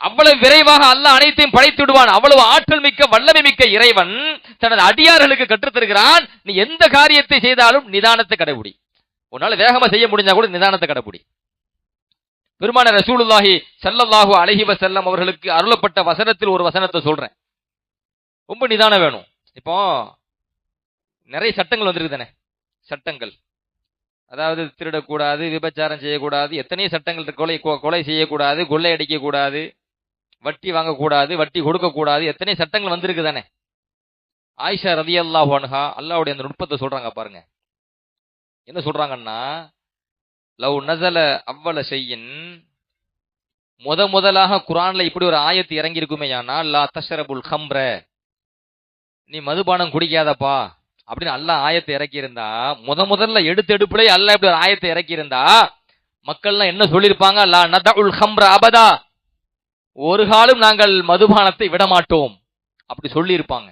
அவ்வளவு விரைவாக அல்லாஹ் அனைத்தையும் படைத்து விடுவான். அவ்வளவு ஆற்றல் மிக்க வல்லமை மிக்க இறைவன் தனது அடியார்களுக்கு கற்றுத் தருகிறான், நீ எந்த காரியத்தை செய்தாலும் நிதானத்தை கடைபிடி. உன்னால வேகமா செய்ய முடிஞ்சா கூட நிதானத்தை கடைபிடி. பெருமான ரசூலுல்லாஹி ஸல்லல்லாஹு அலைஹி வஸல்லம் அவர்களுக்கு அருளப்பட்ட வசனத்தில் ஒரு வசனத்தை சொல்றேன். ரொம்ப நிதானம் வேணும். இப்போ நிறைய சட்டங்கள் வந்திருக்கு தானே. சட்டங்கள் அதாவது திருடக்கூடாது, விபச்சாரம் செய்யக்கூடாது, எத்தனையோ சட்டங்கள் இருக்கு. கொலை செய்யக்கூடாது, கொள்ளை அடிக்க கூடாது, வட்டி வாங்கக்கூடாது, வட்டி கொடுக்க கூடாது, எத்தனை சட்டங்கள் வந்திருக்கு தானே. ஆயிஷா ரலியல்லாஹு அன்ஹா அல்லாஹ்வுடைய அந்த நுட்பத்தை சொல்றாங்க பாருங்க. என்ன சொல்றாங்கன்னா, லவ் நஸல அவ்வல ஷையின், முதலாக குர்ஆன்ல இப்படி ஒரு ஆயத்து இறங்கி இருக்குமேயானா, லா தஷ்ரபுல் கம்ர, நீ மதுபானம் குடிக்காதப்பா அப்படின்னு அல்லாஹ் ஆயத்தை இறக்கி இருந்தா, முதல்ல எடுப்புல அல்லாஹ் இப்படி ஒரு ஆயத்தை இறக்கி இருந்தா மக்கள்லாம் என்ன சொல்லியிருப்பாங்க? லா நதஉல் கம்ர அபதா, ஒரு காலம் நாங்கள் மதுபானத்தை விட மாட்டோம் அப்படி சொல்லி இருப்பாங்க.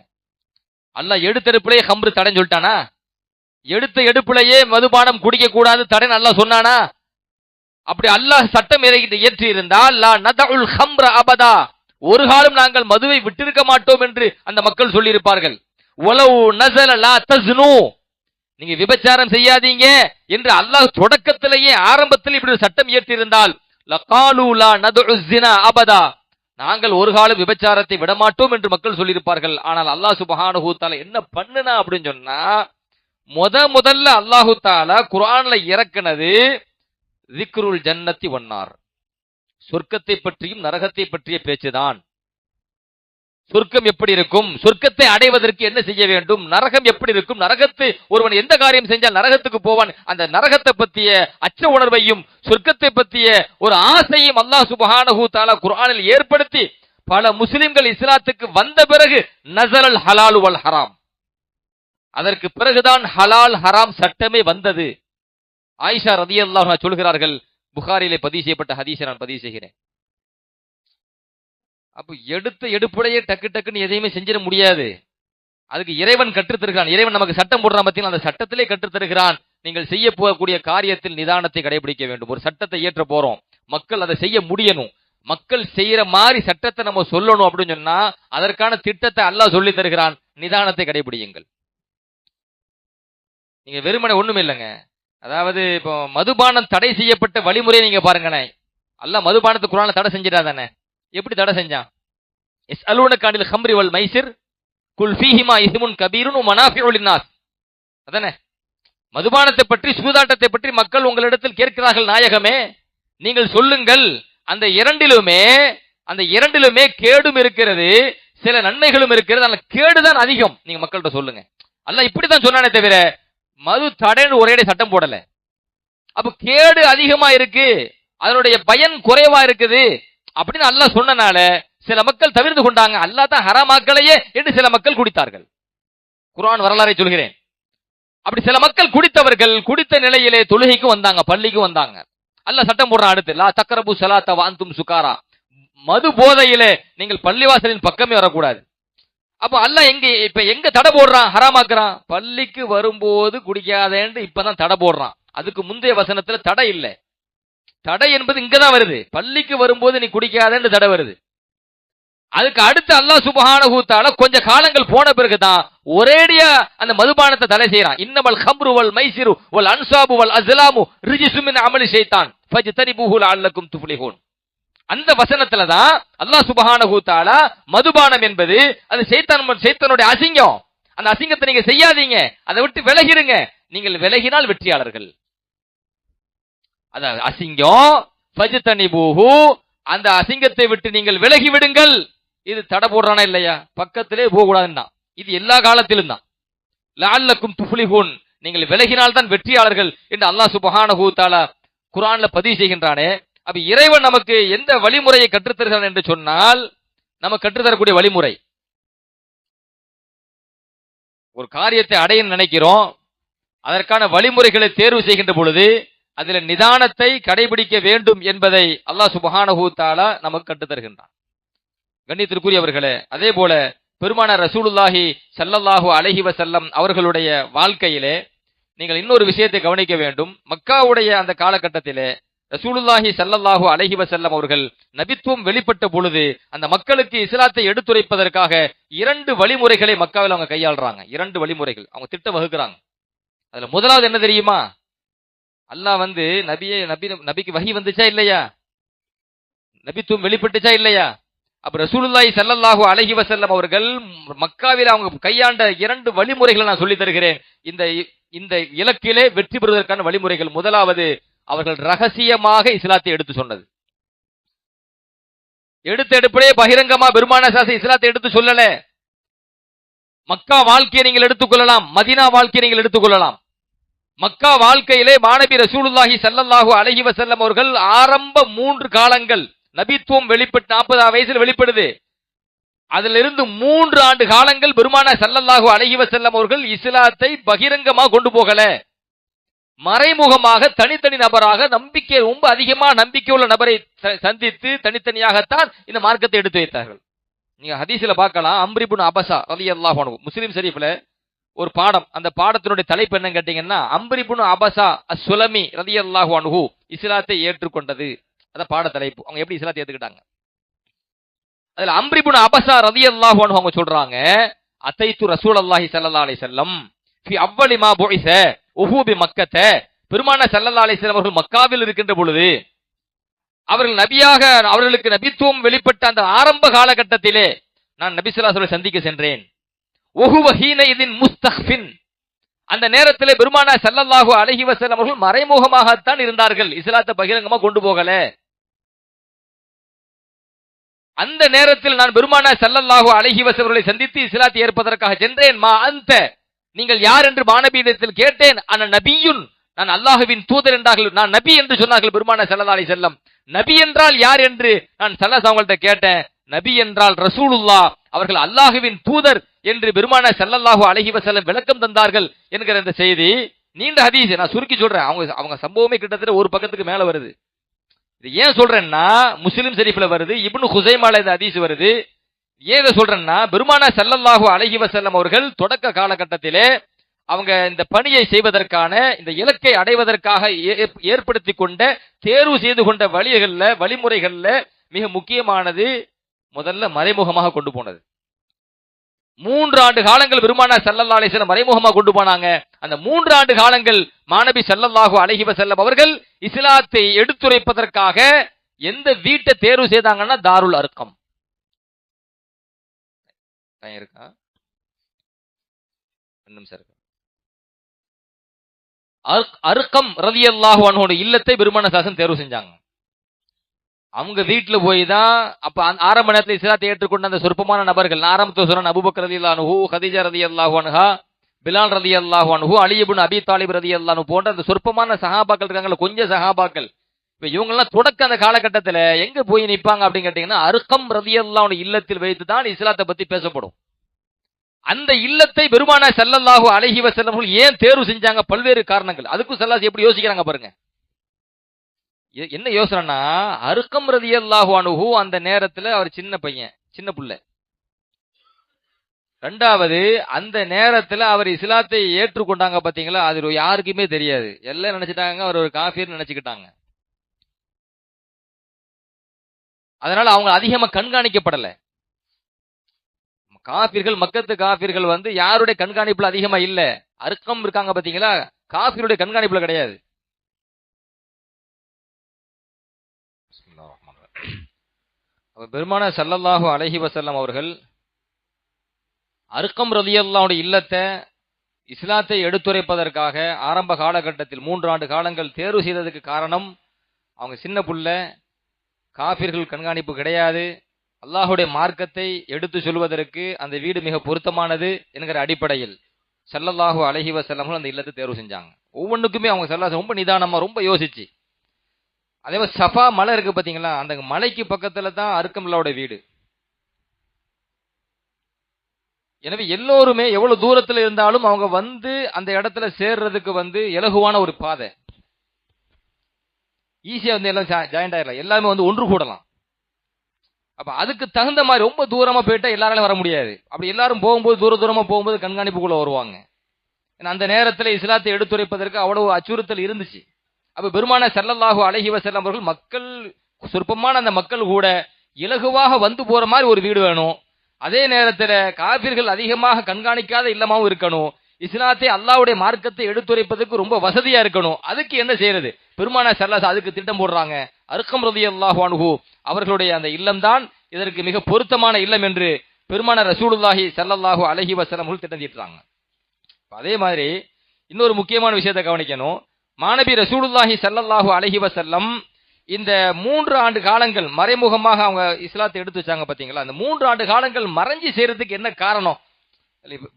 அல்லாஹ் எடுப்பிலேயே கம்ரு தடைன்னு சொல்லிட்டானா? எடுப்பிலேயே மதுபானம் குடிக்க கூடாது தடைன்னு அல்லாஹ் சொன்னானா? அப்படி அல்லாஹ் சட்டம் இயற்றி இருந்தால் லா நதஉல் கம்ர அபதா, ஒரு காலம் நாங்கள் மதுவை விட்டிருக்க மாட்டோம் என்று அந்த மக்கள் சொல்லி இருப்பார்கள். வலவ் நஸல லா தஸ்னு, நீங்க விபச்சாரம் செய்யாதீங்க என்று அல்லாஹ் தொடக்கத்திலேயே ஆரம்பத்தில் இப்படி ஒரு சட்டம் இயற்றி இருந்தால் லகாலு லா நதுஉ ஸினா அபதா, நாங்கள் ஒரு காலம் விபச்சாரத்தை விட மாட்டோம் என்று மக்கள் சொல்லியிருப்பார்கள். ஆனால் அல்லாஹ் சுப்ஹானஹு தஆலா என்ன பண்ணுனா அப்படின்னு சொன்னா, முதல்ல அல்லாஹு தஆலா குர்ஆன்ல இறக்குனது ஸிக்ருல் ஜன்னத்தி வன்னார், சொர்க்கத்தை பற்றியும் நரகத்தை பற்றிய பேச்சுதான். சொர்க்கம் எப்படி இருக்கும், சொர்க்கத்தை அடைவதற்கு என்ன செய்ய வேண்டும், நரகம் எப்படி இருக்கும், நரகத்தை ஒருவன் எந்த காரியம் செஞ்சால் நரகத்துக்கு போவான், அந்த நரகத்தை பற்றிய அச்ச உணர்வையும் சொர்க்கத்தை பற்றிய ஒரு ஆசையும் அல்லாஹ் சுப்ஹானஹு தஆலா குர்ஆனில் ஏற்படுத்தி பல முஸ்லிம்கள் இஸ்லாத்துக்கு வந்த பிறகு நஸலல் ஹலாலு வல் ஹராம், அதற்கு பிறகுதான் ஹலால் ஹராம் சட்டமே வந்தது. ஆயிஷா ரலியல்லாஹு அன்ஹா சொல்கிறார்கள், புகாரிலே பதிவு செய்யப்பட்ட ஹதீஸை நான் பதிவு செய்கிறேன். அப்ப எடுத்த எடுப்புடையே டக்கு டக்குன்னு எதையுமே செஞ்சிட முடியாது. அதுக்கு இறைவன் கற்றுத்தருகிறான். இறைவன் நமக்கு சட்டம் போடுறான் பார்த்தீங்கன்னா, அந்த சட்டத்திலே கற்றுத்தருகிறான். நீங்கள் செய்ய போகக்கூடிய காரியத்தில் நிதானத்தை கடைபிடிக்க வேண்டும். ஒரு சட்டத்தை ஏற்ற போறோம், மக்கள் அதை செய்ய முடியணும். மக்கள் செய்யற மாதிரி சட்டத்தை நம்ம சொல்லணும் அப்படின்னு சொன்னா அதற்கான திட்டத்தை அல்லாஹ் சொல்லி தருகிறான். நிதானத்தை கடைபிடியுங்கள். நீங்க வெறுமனே ஒண்ணும் இல்லைங்க. அதாவது இப்போ மதுபானம் தடை செய்யப்பட்ட வழிமுறையை நீங்க பாருங்களேன். அல்லாஹ் மதுபானத்தை குர்ஆன்ல தடை செஞ்சிடாதானே? எப்படி தடை செஞ்சான்? யஸ்அலூனக அனில் ஹம்ரி வல் மைசிர் குல் ஃபீஹிமா இஸ்முன் கபீருன் வ மனாஃபிஉ லின்னாஸ். அதானே? மதுபானத்தை பற்றி, சூதாட்டத்தை பற்றி மக்கள் உங்களிடத்தில் கேட்கிறார்கள் நாயகமே, நீங்கள் சொல்லுங்கள். அந்த இரண்டிலுமே கேடும் இருக்கிறது, சில நன்மைகளும் இருக்கிறது. அந்த கேடுதான் அதிகம். நீங்க மக்கள்கிட்ட சொல்லுங்க. அல்லாஹ் இப்படித்தான் சொன்னானே தவிர மது தடைன்னு ஒரேடி சட்டம் போடல. அப்ப கேடு அதிகமா இருக்கு, அதனுடைய பயன் குறைவா இருக்குது அப்படின்னு அல்லாஹ் சொன்னனால சில மக்கள் தவிர்த்து கொண்டாங்க. அல்லாஹ் தான் ஹராமாக்கலையே என்று சில மக்கள் குடித்தார்கள். குர்ஆன் வரலாறை சொல்கிறேன். அப்படி சில மக்கள் குடித்தவர்கள் குடித்த நிலையிலே தொழுகைக்கு வந்தாங்க, பள்ளிக்கு வந்தாங்க. அல்லாஹ் சட்டம் போடுறான் அடுத்து, லா தக்ரபு ஸலாத்த வ அன்தும் சுகாரா. மது போதையிலே நீங்கள் பள்ளிவாசலின் பக்கமே வரக்கூடாது. அப்ப அல்லாஹ் எங்க தடை போடுறான், ஹராமாக்குறான்? பள்ளிக்கு வரும்போது குடிக்காதேன்னு இப்பதான் தடை போடுறான். அதுக்கு முந்தைய வசனத்துல தடை இல்ல. தடை என்பது இங்கதான் வருது. பள்ளிக்கு வரும்போது நீ குடிக்காதேன்னு தடை வருது. அதுக்கு அடுத்து அல்லாஹ் சுப்ஹானஹு வ தஆலா கொஞ்ச காலங்கள் போன பிறகுதான் ஒரேடியா அந்த மதுபானத்தை தடை செய்யறான். இன்னமல் ஹம்ரு வல் மைசிரு வல் அன்சாபு வல் அஸ்லாமு ரிஜ்ஸும் மின் அமலி ஷைத்தான் ஃபஜ்தனிபூஹு லஅல்லக்கும் துஃப்லிஹூன். அந்த வசனத்துல தான் அல்லாஹ் சுப்ஹானஹு வ தஆலா மதுபானம் என்பது அது ஷைத்தானுடைய அசிங்கம். அந்த அசிங்கத்தை நீங்க செய்யாதீங்க, அதை விட்டு விலகிருங்க. நீங்கள் விலகினால் வெற்றியாளர்கள். அத அசிங்கம் ஃபஜ்தனிபூஹு, அந்த அசிங்கத்தை விட்டு நீங்கள் விலகி விடுங்கள். இது தடை போடுறானா இல்லையா? பக்கத்திலே போக கூடாதுன்னா இது எல்லா காலத்திலும் தான். லஅல்லக்கும் துஃப்லிஹூன், நீங்கள் விலகினால் தான் வெற்றியாளர்கள் என்று அல்லாஹ் சுப்ஹானஹு வ தஆலா குர்ஆன்ல பதிவு செய்கின்றானே. அப்ப இறைவன் நமக்கு எந்த வழிமுறையை கற்றுத்தருகிறான் என்று சொன்னால், நமக்கு கற்றுத்தரக்கூடிய வழிமுறை, ஒரு காரியத்தை அடைய நினைக்கிறோம், அதற்கான வழிமுறைகளை தேர்வு செய்கின்ற பொழுது அதில் நிதானத்தை கடைபிடிக்க வேண்டும் என்பதை அல்லாஹ் சுப்ஹானஹு வ தஆலா நமக்கு கற்றுத்தருகின்றான். கண்ணியத்திற்குரியவர்களே, அதே போல பெருமானார் ரசூலுல்லாஹி ஸல்லல்லாஹு அலைஹி வஸல்லம் அவர்களுடைய வாழ்க்கையிலே நீங்கள் இன்னொரு விஷயத்தை கவனிக்க வேண்டும். மக்காவுடைய அந்த காலகட்டத்திலே ரசூலுல்லாஹி ஸல்லல்லாஹு அலைஹி வஸல்லம் அவர்கள் நபித்துவம் வெளிப்பட்ட பொழுது அந்த மக்களுக்கு இஸ்லாத்தை எடுத்துரைப்பதற்காக 2 வழிமுறைகளை மக்காவில் அவங்க கையாளுறாங்க. 2 வழிமுறைகள் அவங்க திட்டம் வகுக்கிறாங்க. அதுல முதலாவது என்ன தெரியுமா? அல்லாஹ் நபிக்கு வஹி வந்துச்சா இல்லையா? நபித்துவம் வெளிப்பட்டுச்சா இல்லையா? அப்ப ரசூலுல்லாஹி ஸல்லல்லாஹு அலைஹி வஸல்லம் அவர்கள் மக்காவில் அவங்க கையாண்ட 2 வழிமுறைகளை நான் சொல்லி தருகிறேன். இந்த இலக்கிலே வெற்றி பெறுவதற்கான வழிமுறைகள். முதலாவது, அவர்கள் ரகசியமாக இஸ்லாத்தை எடுத்து சொன்னது. எடுப்பதே பகிரங்கமா பெருமானார் ஸல்லல்லாஹு இஸ்லாத்தை எடுத்து சொல்லல. மக்கா வாழ்க்கையை நீங்கள் எடுத்துக்கொள்ளலாம், மதீனா வாழ்க்கையை நீங்கள் எடுத்துக்கொள்ளலாம். மக்கா வாழ்க்கையிலே மாநபி ரசூலுல்லாஹி ஸல்லல்லாஹு அலைஹி வஸல்லம் அவர்கள் ஆரம்ப 3 காலங்கள், நபித்துவம் வெளிப்பட்டு 40 வயசில் வெளிப்படுது. அதிலிருந்து 3 ஆண்டு காலங்கள் பெருமானார் ஸல்லல்லாஹு அலைஹி வஸல்லம் அவர்கள் இஸ்லாத்தை பகிரங்கமா கொண்டு போகல. மறைமுகமாக தனித்தனி நபராக ரொம்ப அதிகமாக நம்பிக்கை உள்ள நபரை சந்தித்து தனித்தனியாகத்தான் இந்த மார்க்கத்தை எடுத்து வைத்தார்கள். நீங்க ஹதீஸ்ல பார்க்கலாம். அம்ர் இப்னு அபஸா ரலியல்லாஹு அன்ஹு, முஸ்லிம் ஷரீஃப்ல ஒரு பாடம். அந்த பாடத்தினுடைய தலைப்பு என்னன்னு கேட்டீங்கன்னா, அம்ர் இப்னு அபஸா அஸ்-சுலமி ரலியல்லாஹு அன்ஹு இஸ்லாத்தை ஏற்றுக்கொண்டது. அத பாட தலைப்பு. அவங்க எப்படி இஸ்லாத்தை ஏத்துக்கிட்டாங்க? அதுல அம்ர் இப்னு அபஸா ரலியல்லாஹு அன்ஹு அவங்க சொல்றாங்க, அதைத்து ரசூலுல்லாஹி ஸல்லல்லாஹு அலைஹி வஸல்லம் ஃபி அவ்வலி மா புஇஸ உஹூபி மக்கத்த. பெருமானார் ஸல்லல்லாஹு அலைஹி வஸல்லம் அவர்கள் மக்காவில் இருக்கின்ற பொழுது அவர்கள் நபியாக, அவர்களுக்கு நபித்துவம் வெளிப்பட்ட அந்த ஆரம்ப காலகட்டத்திலே நான் நபி ஸல்லல்லாஹு அலைஹி வஸல்லம் சந்திக்க சென்றேன். வஹுவ ஹீனஇதின் முஸ்தக்ஃபின், அந்த நேரத்திலே பெருமானார் ஸல்லல்லாஹு அலைஹி வஸல்லம் அவர்கள் மறைமுகமாகத்தான் இருந்தார்கள், இஸ்லாத்தை பகிரங்கமா கொண்டு போகல. அந்த நேரத்தில் நான் பெருமானார் ஸல்லல்லாஹு அலைஹி வஸல்லம் அவர்களை சந்தித்து இஸ்லாத்தை ஏற்பதற்காக சென்றேன். மா அன்த, நீங்கள் யார் என்று மாநபியிடத்தில் கேட்டேன். அன நபியுன், நான் அல்லாஹ்வின் தூதர் என்றார்கள். நான் நபி என்று சொன்னார்கள் பெருமானார் ஸல்லல்லாஹு அலைஹி வஸல்லம். நபி என்றால் யார் என்று நான் ஸல்லல்லாஹு அவங்கள்ட்ட கேட்டேன். நபி என்றால் ரசூலுல்லாஹ், அவர்கள் அல்லாஹுவின் தூதர் என்று பெருமானார் ஸல்லல்லாஹு அலைஹி வஸல்லம் விளக்கம் தந்தார்கள் என்கிற இந்த செய்தி நீண்ட ஹதீஸ். நான் சுருக்கி சொல்றேன். அவங்க சம்பவமே கிட்டத்தட்ட ஒரு பக்கத்துக்கு மேல வருது. இது ஏன் சொல்றேன்னா, முஸ்லிம் ஷரீஃப்ல வருது, இப்னு ஹுஸைமால இந்த ஹதீஸ் வருது. ஏன் இதை சொல்றேன்னா, பெருமானார் ஸல்லல்லாஹு அலைஹி வஸல்லம் அவர்கள் தொடக்க காலகட்டத்திலே அவங்க இந்த பணியை செய்வதற்கான, இந்த இலக்கை அடைவதற்காக ஏற்படுத்தி கொண்ட, தேர்வு செய்து கொண்ட வழிமுறைகள்ல மிக முக்கியமானது முதல்ல மறைமுகமாக கொண்டு போனது. 3 ஆண்டு காலங்கள் பெருமானார் ஸல்லல்லாஹு அலைஹி வஸல்லம் மறைமுகமாக கொண்டு போனாங்க. அந்த 3 ஆண்டு காலங்கள் மாநபி ஸல்லல்லாஹு அலைஹி வஸல்லம் அவர்கள் இஸ்லாத்தை எடுத்துரைப்பதற்காக எந்த வீட்டை தேர்வு செய்தாங்கன்னா தாருல் அர்கம். இருக்கா அர்கம் ரலியல்லாஹு அன்ஹு இல்லத்தை பெருமானார் ஸல்லல்லாஹு தேர்வு செஞ்சாங்க. அவங்க வீட்டுல போய் தான் அப்ப ஆரம்ப நேரத்தில் இஸ்லாத்தை ஏற்றுக்கொண்ட அந்த சொற்பமான நபர்கள், ஆரம்பத்தில் சொன்ன அபூபக்கர் ரலியல்லாஹு அன்ஹு, கதீஜா ரலியல்லாஹு அன்ஹா, பிலால் ரலியல்லாஹு அன்ஹு, அலி இப்னு அபி தாலிப் ரலியல்லாஹு அன்ஹு போன்ற அந்த சொற்பமான சஹாபாக்கள் இருக்காங்கல்ல, கொஞ்சம் சஹாபாக்கள். இப்ப இவங்க எல்லாம் தொடக்க அந்த காலகட்டத்துல எங்க போய் நிப்பாங்க அப்படின்னு கேட்டீங்கன்னா, அர்கம் ரலியல்லாஹு அன்ஹு இல்லத்தில் வைத்து தான் இஸ்லாத்தை பத்தி பேசப்படும். அந்த இல்லத்தை பெருமானார் ஸல்லல்லாஹு அலைஹி வஸல்லம் ஏன் தேர்வு செஞ்சாங்க? பல்வேறு காரணங்கள். அதுக்கும் ஸல்லல்லாஹு எப்படி யோசிக்கிறாங்க பாருங்க. என்ன யோசனைனா, அர்கம் ரலியல்லாஹு அன்ஹு அந்த நேரத்துல அவர் சின்ன பையன், சின்ன புள்ள. ரெண்டாவது, அந்த நேரத்துல அவர் இஸ்லாத்தை ஏற்றுக்கொண்டாங்க பாத்தீங்களா, அது யாருக்குமே தெரியாது. எல்லாம் நினைச்சிட்டாங்க அவர் ஒரு காஃபிர் நினைச்சுக்கிட்டாங்க. அதனால அவங்க அதிகமா கண்காணிக்கப்படல. காஃபிர்கள், மக்கத்து காஃபிர்கள் யாருடைய கண்காணிப்புல அதிகமா இல்ல. அர்க்கம் இருக்காங்க பாத்தீங்களா, காஃபிருடைய கண்காணிப்புல கிடையாது. பெருமானார் ஸல்லல்லாஹு அலைஹி வஸல்லம் அவர்கள் அர்கம் ரலியல்லாஹு அன்ஹு இல்லத்தை இஸ்லாத்தை எடுத்துரைப்பதற்காக ஆரம்ப காலகட்டத்தில் 3 ஆண்டு காலங்கள் தேர்வு செய்ததுக்கு காரணம், அவங்க சின்ன புள்ள, காஃபிர்கள் கண்காணிப்பு கிடையாது, அல்லாஹுடைய மார்க்கத்தை எடுத்து சொல்வதற்கு அந்த வீடு மிக பொருத்தமானது என்கிற அடிப்படையில் ஸல்லல்லாஹு அலைஹி வஸல்லம் அந்த இல்லத்தை தேர்வு செஞ்சாங்க. ஒவ்வொன்றுக்குமே அவங்க ஸல்லல்லாஹு ரொம்ப நிதானமா, ரொம்ப யோசிச்சு. அதே மாதிரி சஃபா மலை இருக்கு பாத்தீங்களா, அந்த மலைக்கு பக்கத்துல தான் அர்கம்லாவோட வீடு. எனவே எல்லோருமே எவ்வளவு தூரத்துல இருந்தாலும் அவங்க அந்த இடத்துல சேர்றதுக்கு இலகுவான ஒரு பாதை, ஈஸியா எல்லாம் ஜாயிண்ட் ஆயிடலாம், எல்லாருமே ஒன்று கூடலாம். அப்ப அதுக்கு தகுந்த மாதிரி ரொம்ப தூரமா போயிட்டா எல்லாராலும் வர முடியாது. அப்படி எல்லாரும் போகும்போது தூரமா போகும்போது கண்காணிப்புக்குள்ள வருவாங்க. அந்த நேரத்துல இஸ்லாத்தை எடுத்துரைப்பதற்கு அவ்வளவு அச்சுறுத்தல் இருந்துச்சு. அப்ப பெருமானார் ஸல்லல்லாஹு அலைஹி வஸல்லம் அவர்கள் மக்கள், சொற்பமான அந்த மக்கள் கூட இலகுவாக போற மாதிரி ஒரு வீடு வேணும். அதே நேரத்துல காபிர்கள் அதிகமாக கண்காணிக்காத இல்லமாவும் இருக்கணும். இஸ்லாத்தை, அல்லாஹ்வுடைய மார்க்கத்தை எடுத்துரைப்பதற்கு ரொம்ப வசதியா இருக்கணும். அதுக்கு என்ன செய்யறது? பெருமானார் ஸல்லல்லாஹு அதுக்கு திட்டம் போடுறாங்க. அர்கம் ரலியல்லாஹு அன்ஹு அவர்களுடைய அந்த இல்லம்தான் இதற்கு மிக பொருத்தமான இல்லம் என்று பெருமானார் ரசூலுல்லாஹி ஸல்லல்லாஹு அலைஹி வஸல்லம் திட்டம் தீட்டுறாங்க. அதே மாதிரி இன்னொரு முக்கியமான விஷயத்தை கவனிக்கணும். மாநபி ரசூலுல்லாஹி ஸல்லல்லாஹு அலைஹி வஸல்லம் இந்த 3 ஆண்டு காலங்கள் மறைமுகமாக அவங்க இஸ்லாத்தை எடுத்து வச்சாங்க பாத்தீங்களா, அந்த 3 ஆண்டு காலங்கள் மறைஞ்சி செய்யறதுக்கு என்ன காரணம்?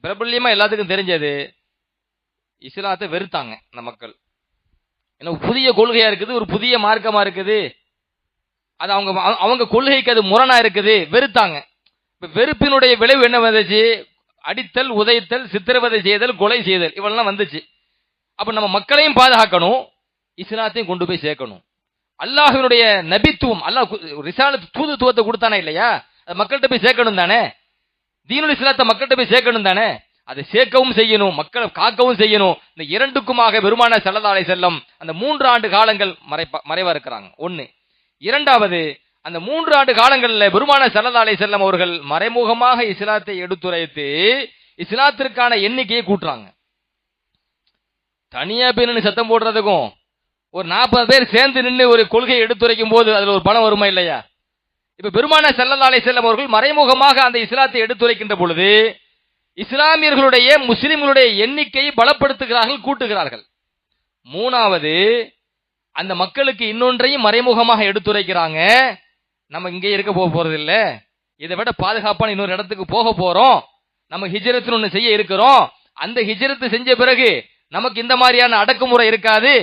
பிரபல்யமா எல்லாத்துக்கும் தெரிஞ்சது, இஸ்லாத்தை வெறுத்தாங்க அந்த மக்கள். ஏன்னா புதிய கொள்கையா இருக்குது, ஒரு புதிய மார்க்கமா இருக்குது, அது அவங்க கொள்கைக்கு அது முரணா இருக்குது, வெறுத்தாங்க. இப்ப வெறுப்பினுடைய விளைவு என்ன வந்துச்சு? அடித்தல், உதைத்தல், சித்திரவதை செய்தல், கொலை செய்தல், இவெல்லாம் வந்துச்சு. அப்ப நம்ம மக்களையும் பாதுகாக்கணும், இஸ்லாத்தையும் கொண்டு போய் சேர்க்கணும். அல்லாஹ்வினுடைய நபித்துவம், அல்லாஹ் ரிசாலத் தூதுத்துவத்தை கொடுத்தானே இல்லையா, அது மக்கள்கிட்ட போய் சேர்க்கணும் தானே. தீனுல் இஸ்லாத்தை மக்கள்கிட்ட போய் சேர்க்கணும் தானே. அதை சேர்க்கவும் செய்யணும், மக்களை காக்கவும் செய்யணும். இந்த இரண்டுக்குமாக பெருமானார் ஸல்லல்லாஹு அலைஹி வஸல்லம் அந்த 3 ஆண்டு காலங்கள் மறைவா இருக்கிறாங்க. ஒண்ணு. இரண்டாவது, அந்த 3 ஆண்டு காலங்களில் பெருமானார் ஸல்லல்லாஹு அலைஹி வஸல்லம் அவர்கள் மறைமுகமாக இஸ்லாத்தை எடுத்துரைத்து இஸ்லாத்திற்கான எண்ணிக்கையை கூட்டுறாங்க. தனியா போய் நின்று சத்தம் போடுறதுக்கும் ஒரு 40 பேர் சேர்ந்து நின்று ஒரு கொள்கையை எடுத்துரைக்கும் போது அதுல ஒரு பலம் வருமா இல்லையா? இப்ப பெருமானார் ஸல்லல்லாஹு அலைஹி வஸல்லம் அவர்கள் மறைமுகமாக அந்த இஸ்லாத்தை எடுத்துரைக்கின்ற பொழுது இஸ்லாமியர்களுடைய, முஸ்லிம்களுடைய எண்ணிக்கையை பலப்படுத்துகிறார்கள், கூட்டுகிறார்கள். மூணாவது, அந்த மக்களுக்கு இன்னொன்றையும் மறைமுகமாக எடுத்துரைக்கிறாங்க. நம்ம இங்கே இருக்க போறது இல்ல, இதை விட பாதுகாப்பான இன்னொரு இடத்துக்கு போக போறோம், நம்ம ஹிஜ்ரத் ஒண்ணு செய்ய இருக்கிறோம். அந்த ஹிஜ்ரத் செஞ்ச பிறகு நமக்கு இந்த மாதிரியான அடக்குமுறை இருக்காது,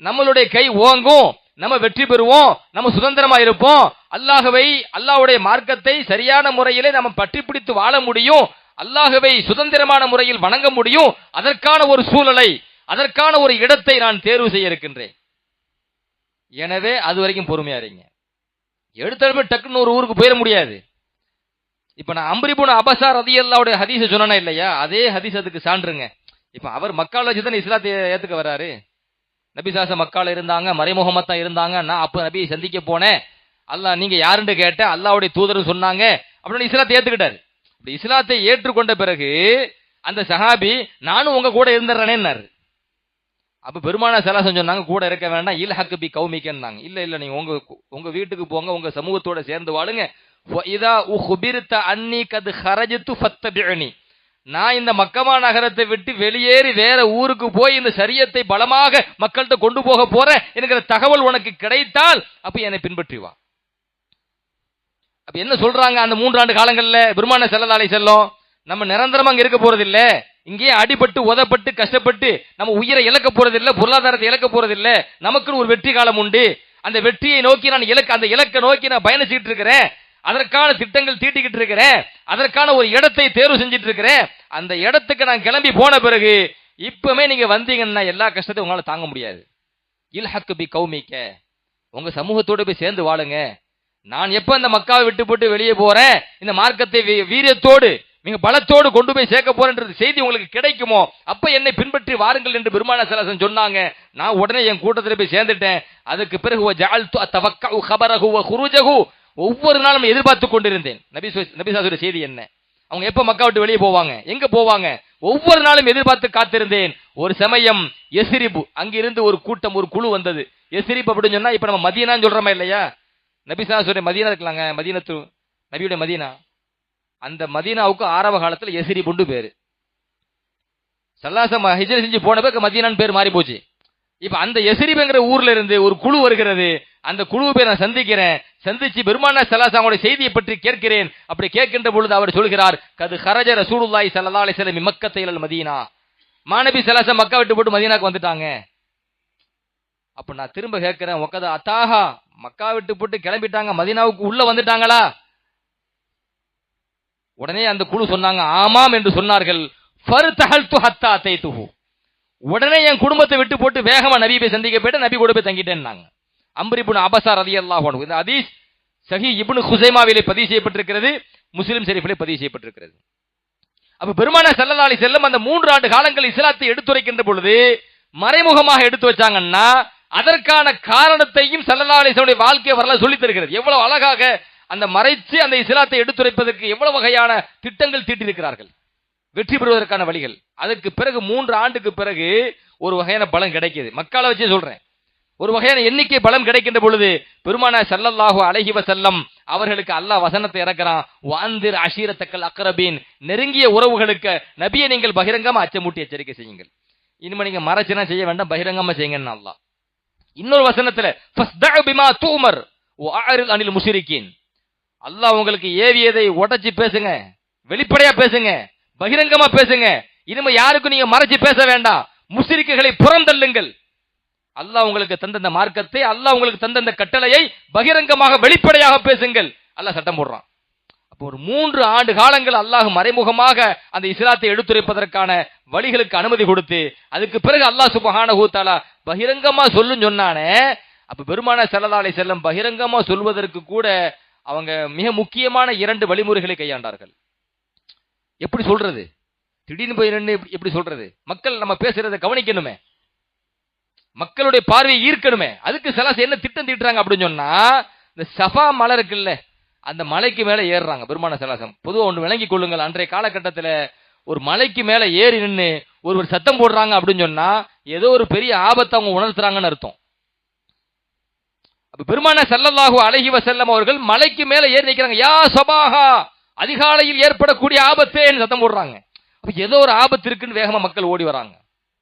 நம்மளுடைய கை ஓங்கும், நம்ம வெற்றி பெறுவோம், நம்ம சுதந்திரமா இருப்போம், அல்லாஹ்வுடைய மார்க்கத்தை சரியான முறையிலே நம்ம பற்றி பிடித்து வாழ முடியும், அல்லாஹ்வை சுதந்திரமான முறையில் வணங்க முடியும். அதற்கான ஒரு சூழலை, அதற்கான ஒரு இடத்தை நான் தேர்வு செய்ய இருக்கின்றேன். எனவே அது வரைக்கும் பொறுமையா இருங்க. எடுத்தடுப்பு டக்குன்னு ஒரு ஊருக்கு போயிட முடியாது. இப்ப நான் அம்ர் இப்னு அபஸா ரலியல்லாஹு அன்ஹு ஹதீஸ் சொன்னேனா இல்லையா, அதே ஹதீஸ் அதுக்கு சான்றுங்க. இப்ப அவர் மக்கால வச்சு தான் இஸ்லாத்தை ஏத்துக்க வராரு. நபி சாச மக்கால இருந்தாங்க, மறைமுகமத்தா இருந்தாங்க. நான் அப்ப நபியை சந்திக்க போனேன், அல்லாஹ் நீங்க யாருன்னு கேட்ட, அல்லாஹ்வுடைய தூதர் சொன்னாங்க அப்படின்னு இஸ்லாத்தை ஏத்துக்கிட்டாரு. இப்படி இஸ்லாத்தை ஏற்றுக்கொண்ட பிறகு அந்த சஹாபி நானும் உங்க கூட இருந்துறேனேன்னாரு. அப்ப பெருமானார் ஸல்லல்லாஹு அலைஹி வஸல்லம் சொன்னாங்க, கூட இருக்க வேண்டாம், இல்ஹக் பி கௌமிக்கன்னாங்க. இல்ல இல்ல, நீங்க உங்க வீட்டுக்கு போங்க, உங்க சமூகத்தோட சேர்ந்து வாழுங்க. இதா உஹ்பிர்த அன்னி கத் ஹரஜ்து ஃபத்தபிஉனி, நான் இந்த மக்கமா நகரத்தை விட்டு வெளியேறி வேற ஊருக்கு போய் இந்த ஷரியத்தை பலமாக மக்கள்கிட்ட கொண்டு போக போறேன் என்கிற தகவல் உனக்கு கிடைத்தால் அப்ப என்னை பின்பற்றி வா. அப்ப என்ன சொல்றாங்க, அந்த 3 ஆண்டு காலங்கள்ல பெருமானார் ஸல்லல்லாஹு அலைஹி வஸல்லம் நம்ம நிரந்தரமா அங்க இருக்க போறது இல்ல, இங்கே அடிபட்டு உதப்பட்டு கஷ்டப்பட்டு நம்ம உயிரை இழக்க போறது இல்ல, பொருளாதாரத்தை இழக்க போறது இல்ல, நமக்குன்னு ஒரு வெற்றி காலம் உண்டு. அந்த வெற்றியை நோக்கி நான் அந்த இலக்கை நோக்கி நான் பயணிச்சுட்டு இருக்கிறேன், அதற்கான திட்டங்கள் தீட்டிக்கிட்டு இருக்கிறேன், அதற்கான ஒரு இடத்தை தேர்வு செஞ்சிட்டு இருக்கிறேன். அந்த இடத்துக்கு நான் கிளம்பி போன பிறகு இப்பமே நீங்க வந்தீங்கன்னா எல்லா கஷ்டத்தையும் உங்களால தாங்க முடியாது. இல்ஹக் பி கௌமிக்க, உங்க சமூகத்தோட போய் சேர்ந்து வாழுங்க. நான் எப்ப இந்த மக்காவை விட்டு போட்டு வெளியே போறேன், இந்த மார்க்கத்தை வீரியத்தோடு நீங்க பலத்தோடு கொண்டு போய் சேர்க்க போறேன்றது செய்தி உங்களுக்கு கிடைக்குமோ அப்ப என்னை பின்பற்றி வாருங்கள் என்று பெருமானார் ஸல்லல்லாஹு அலைஹி வஸல்லம் சொன்னாங்க. நான் உடனே என் கூட்டத்தில் போய் சேர்ந்துட்டேன். அதுக்கு பிறகு ஜஅல்து அத்தவக்கஉ கபரஹு வ குருஜஹு, ஒவ்வொரு நாளும் எதிர்பார்த்து கொண்டிருந்தேன் நபி ஸல்லல்லாஹு செய்தி என்ன, அவங்க எப்ப மக்கா விட்டு வெளியே போவாங்க, எங்க போவாங்க, ஒவ்வொரு நாளும் எதிர்பார்த்து காத்திருந்தேன். ஒரு சமயம் யஸ்ரிப், அங்கிருந்து ஒரு கூட்டம், ஒரு குழு வந்தது. யஸ்ரிப் அப்படின்னு சொன்னா இப்ப நம்ம மதீனான்னு சொல்றோமா இல்லையா, நபி ஸல்லல்லாஹு அலைஹி மதீனா இருக்கலாங்க, மதீனத்து நபியுடைய மதீனா. அந்த மதீனாவுக்கு ஆரம்ப காலத்துல யஸ்ரிப் உண்டு பேரு. ஸல்லல்லாஹு அலைஹி வஸல்லம் ஹிஜ்ரத் செஞ்சு போன பிறகு மதீனான்னு பேர் மாறி போச்சு. இப்ப அந்த யஸ்ரிப்ங்கிற ஊர்ல இருந்து ஒரு குழு வருகிறது. அந்த குழுவை போய் நான் சந்திக்கிறேன். சந்திச்சு பெருமானார் ஸல்லல்லாஹு அலைஹி வஸல்லம் செய்தியை பற்றி கேட்கிறேன். அப்படி கேட்கின்ற பொழுது அவர் சொல்கிறார், கது ஹரஜ ரசூலுல்லாஹி ஸல்லல்லாஹு அலைஹி வஸல்லம் மக்கத்த இலல் மதீனா, மாநபி ஸல்லல்லாஹு அலைஹி வஸல்லம் மக்கா விட்டு போட்டு மதீனாக்கு வந்துட்டாங்க. அப்ப நான் திரும்ப கேட்கிறேன், ஒக்கத அத்தாஹா, மக்கா விட்டு போட்டு கிளம்பிட்டாங்க, மதீனாவுக்கு உள்ள வந்துட்டாங்களா? உடனே அந்த குழு சொன்னாங்க, ஆமாம் என்று சொன்னார்கள். ஃபர்தஹல்து ஹத்தா அதைதுஹு, உடனே என் குடும்பத்தை விட்டு போட்டு வேகமா நபியை போய் சந்திக்க போயிட்டு நபி கூட போய் தங்கிட்டேன்னாங்க. அம்ர் இப்னு அபஸா ரலியல்லாஹு அன்ஹு. இந்த ஹதீஸ் ஸஹீஹ் இப்னு குஸைமாவிலே பதிவு செய்யப்பட்டிருக்கிறது, முஸ்லிம் ஷரீஃபிலே பதிவு செய்யப்பட்டிருக்கிறது. அப்ப பெருமானார் ஸல்லல்லாஹு அலைஹி வஸல்லம் அந்த 3 ஆண்டு காலங்கள் இஸ்லாத்தை எடுத்துரைக்கின்ற பொழுது மறைமுகமாக எடுத்து வச்சாங்கன்னா அதற்கான காரணத்தையும் ஸல்லல்லாஹு அலைஹி வஸல்லம் வாழ்க்கை வரலாறு சொல்லி தருகிறது. எவ்வளவு அழகாக அந்த மறைச்சு அந்த இஸ்லாத்தை எடுத்துரைப்பதற்கு எவ்வளவு வகையான திட்டங்கள் தீட்டியிருக்கிறார்கள், வெற்றி பெறுவதற்கான வழிகள். அதற்கு பிறகு 3 ஆண்டுக்கு பிறகு ஒரு வகையான பலம் கிடைக்குது. மக்கால வச்சே சொல்றேன், ஒரு வகையான எண்ணிக்கை பலம் கிடைக்கின்ற பொழுது பெருமானார் ஸல்லல்லாஹு அலைஹி வஸல்லம் அவர்களுக்கு அல்லாஹ் வசனத்தை இறக்குறான், வஅந்திர் அஷீரத்தக்கல் அக்ரபீன், நெருங்கிய உறவுகளுக்கு நபியை நீங்கள் பகிரங்கமா அச்சமூட்டி எச்சரிக்கை செய்யுங்கள். இனிமே நீங்க மறைச்சனா செய்ய வேண்டாம், பகிரங்கமா செய்யுங்கன்னு அல்லாஹ். இன்னொரு வசனத்துல ஃபஸ்தஅ பிமா தூமர் வஅரில் அனில் முஷ்ரிக்கீன், அல்லாஹ் உங்களுக்கு ஏவியதை உடைச்சு பேசுங்க, வெளிப்படையா பேசுங்க, பகிரங்கமா பேசுங்க. இனிமே யாருக்கும் நீங்க மறைச்சு பேச வேண்டாம், முஷ்ரிக்குகளை புறந்தள்ளுங்கள். அல்லாஹ் உங்களுக்கு தந்த இந்த மார்க்கத்தை, அல்லாஹ் உங்களுக்கு தந்த இந்த கட்டளையை பகிரங்கமாக வெளிப்படையாக பேசுங்கள். அல்லாஹ் சட்டம் போடுறான். அப்போ ஒரு 3 ஆண்டு காலங்கள் அல்லாஹ் மறைமுகமாக அந்த இஸ்லாத்தை எடுத்துரைப்பதற்கான வழிகளுக்கு அனுமதி கொடுத்து அதுக்கு பிறகு அல்லாஹ் சுப்ஹானஹு வ தஆலா பகிரங்கமா சொல்லுன்னு சொன்னானே. அப்ப பெருமானார் ஸல்லல்லாஹு அலைஹி வஸல்லம் பகிரங்கமா சொல்வதற்கு கூட அவங்க மிக முக்கியமான 2 வழிமுறைகளை கையாண்டார்கள். எப்படி சொல்றது, திடீர்னு போய் எப்படி சொல்றது, மக்கள் நம்ம பேசுறதை கவனிக்கணுமே, மக்களுடைய பார்வையை ஈர்க்கணுமே. அதுக்கு ஸல்லல்லாஹு என்ன திட்டம் தீட்டுறாங்க அப்படின்னு சொன்னா, இந்த சஃபா மலை இருக்குல்ல, அந்த மலைக்கு மேல ஏறுறாங்க பெருமானார் ஸல்லல்லாஹு அலைஹி வஸல்லம். பொதுவா ஒன்று விளங்கிக் கொள்ளுங்கள், அன்றைய காலகட்டத்தில் ஒரு மலைக்கு மேல ஏறி நின்று ஒருவர் சத்தம் போடுறாங்க அப்படின்னு சொன்னா ஏதோ ஒரு பெரிய ஆபத்தை அவங்க உணர்த்துறாங்கன்னு அர்த்தம். அப்ப பெருமானார் ஸல்லல்லாஹு அலைஹி வஸல்லம் அவர்கள் மலைக்கு மேல ஏறி நிற்கிறாங்க. யா சபாஹா, அதிகாலையில் ஏற்படக்கூடிய ஆபத்தேன்னு சத்தம் போடுறாங்க. அப்ப ஏதோ ஒரு ஆபத்து இருக்குன்னு வேகமா மக்கள் ஓடி வராங்க.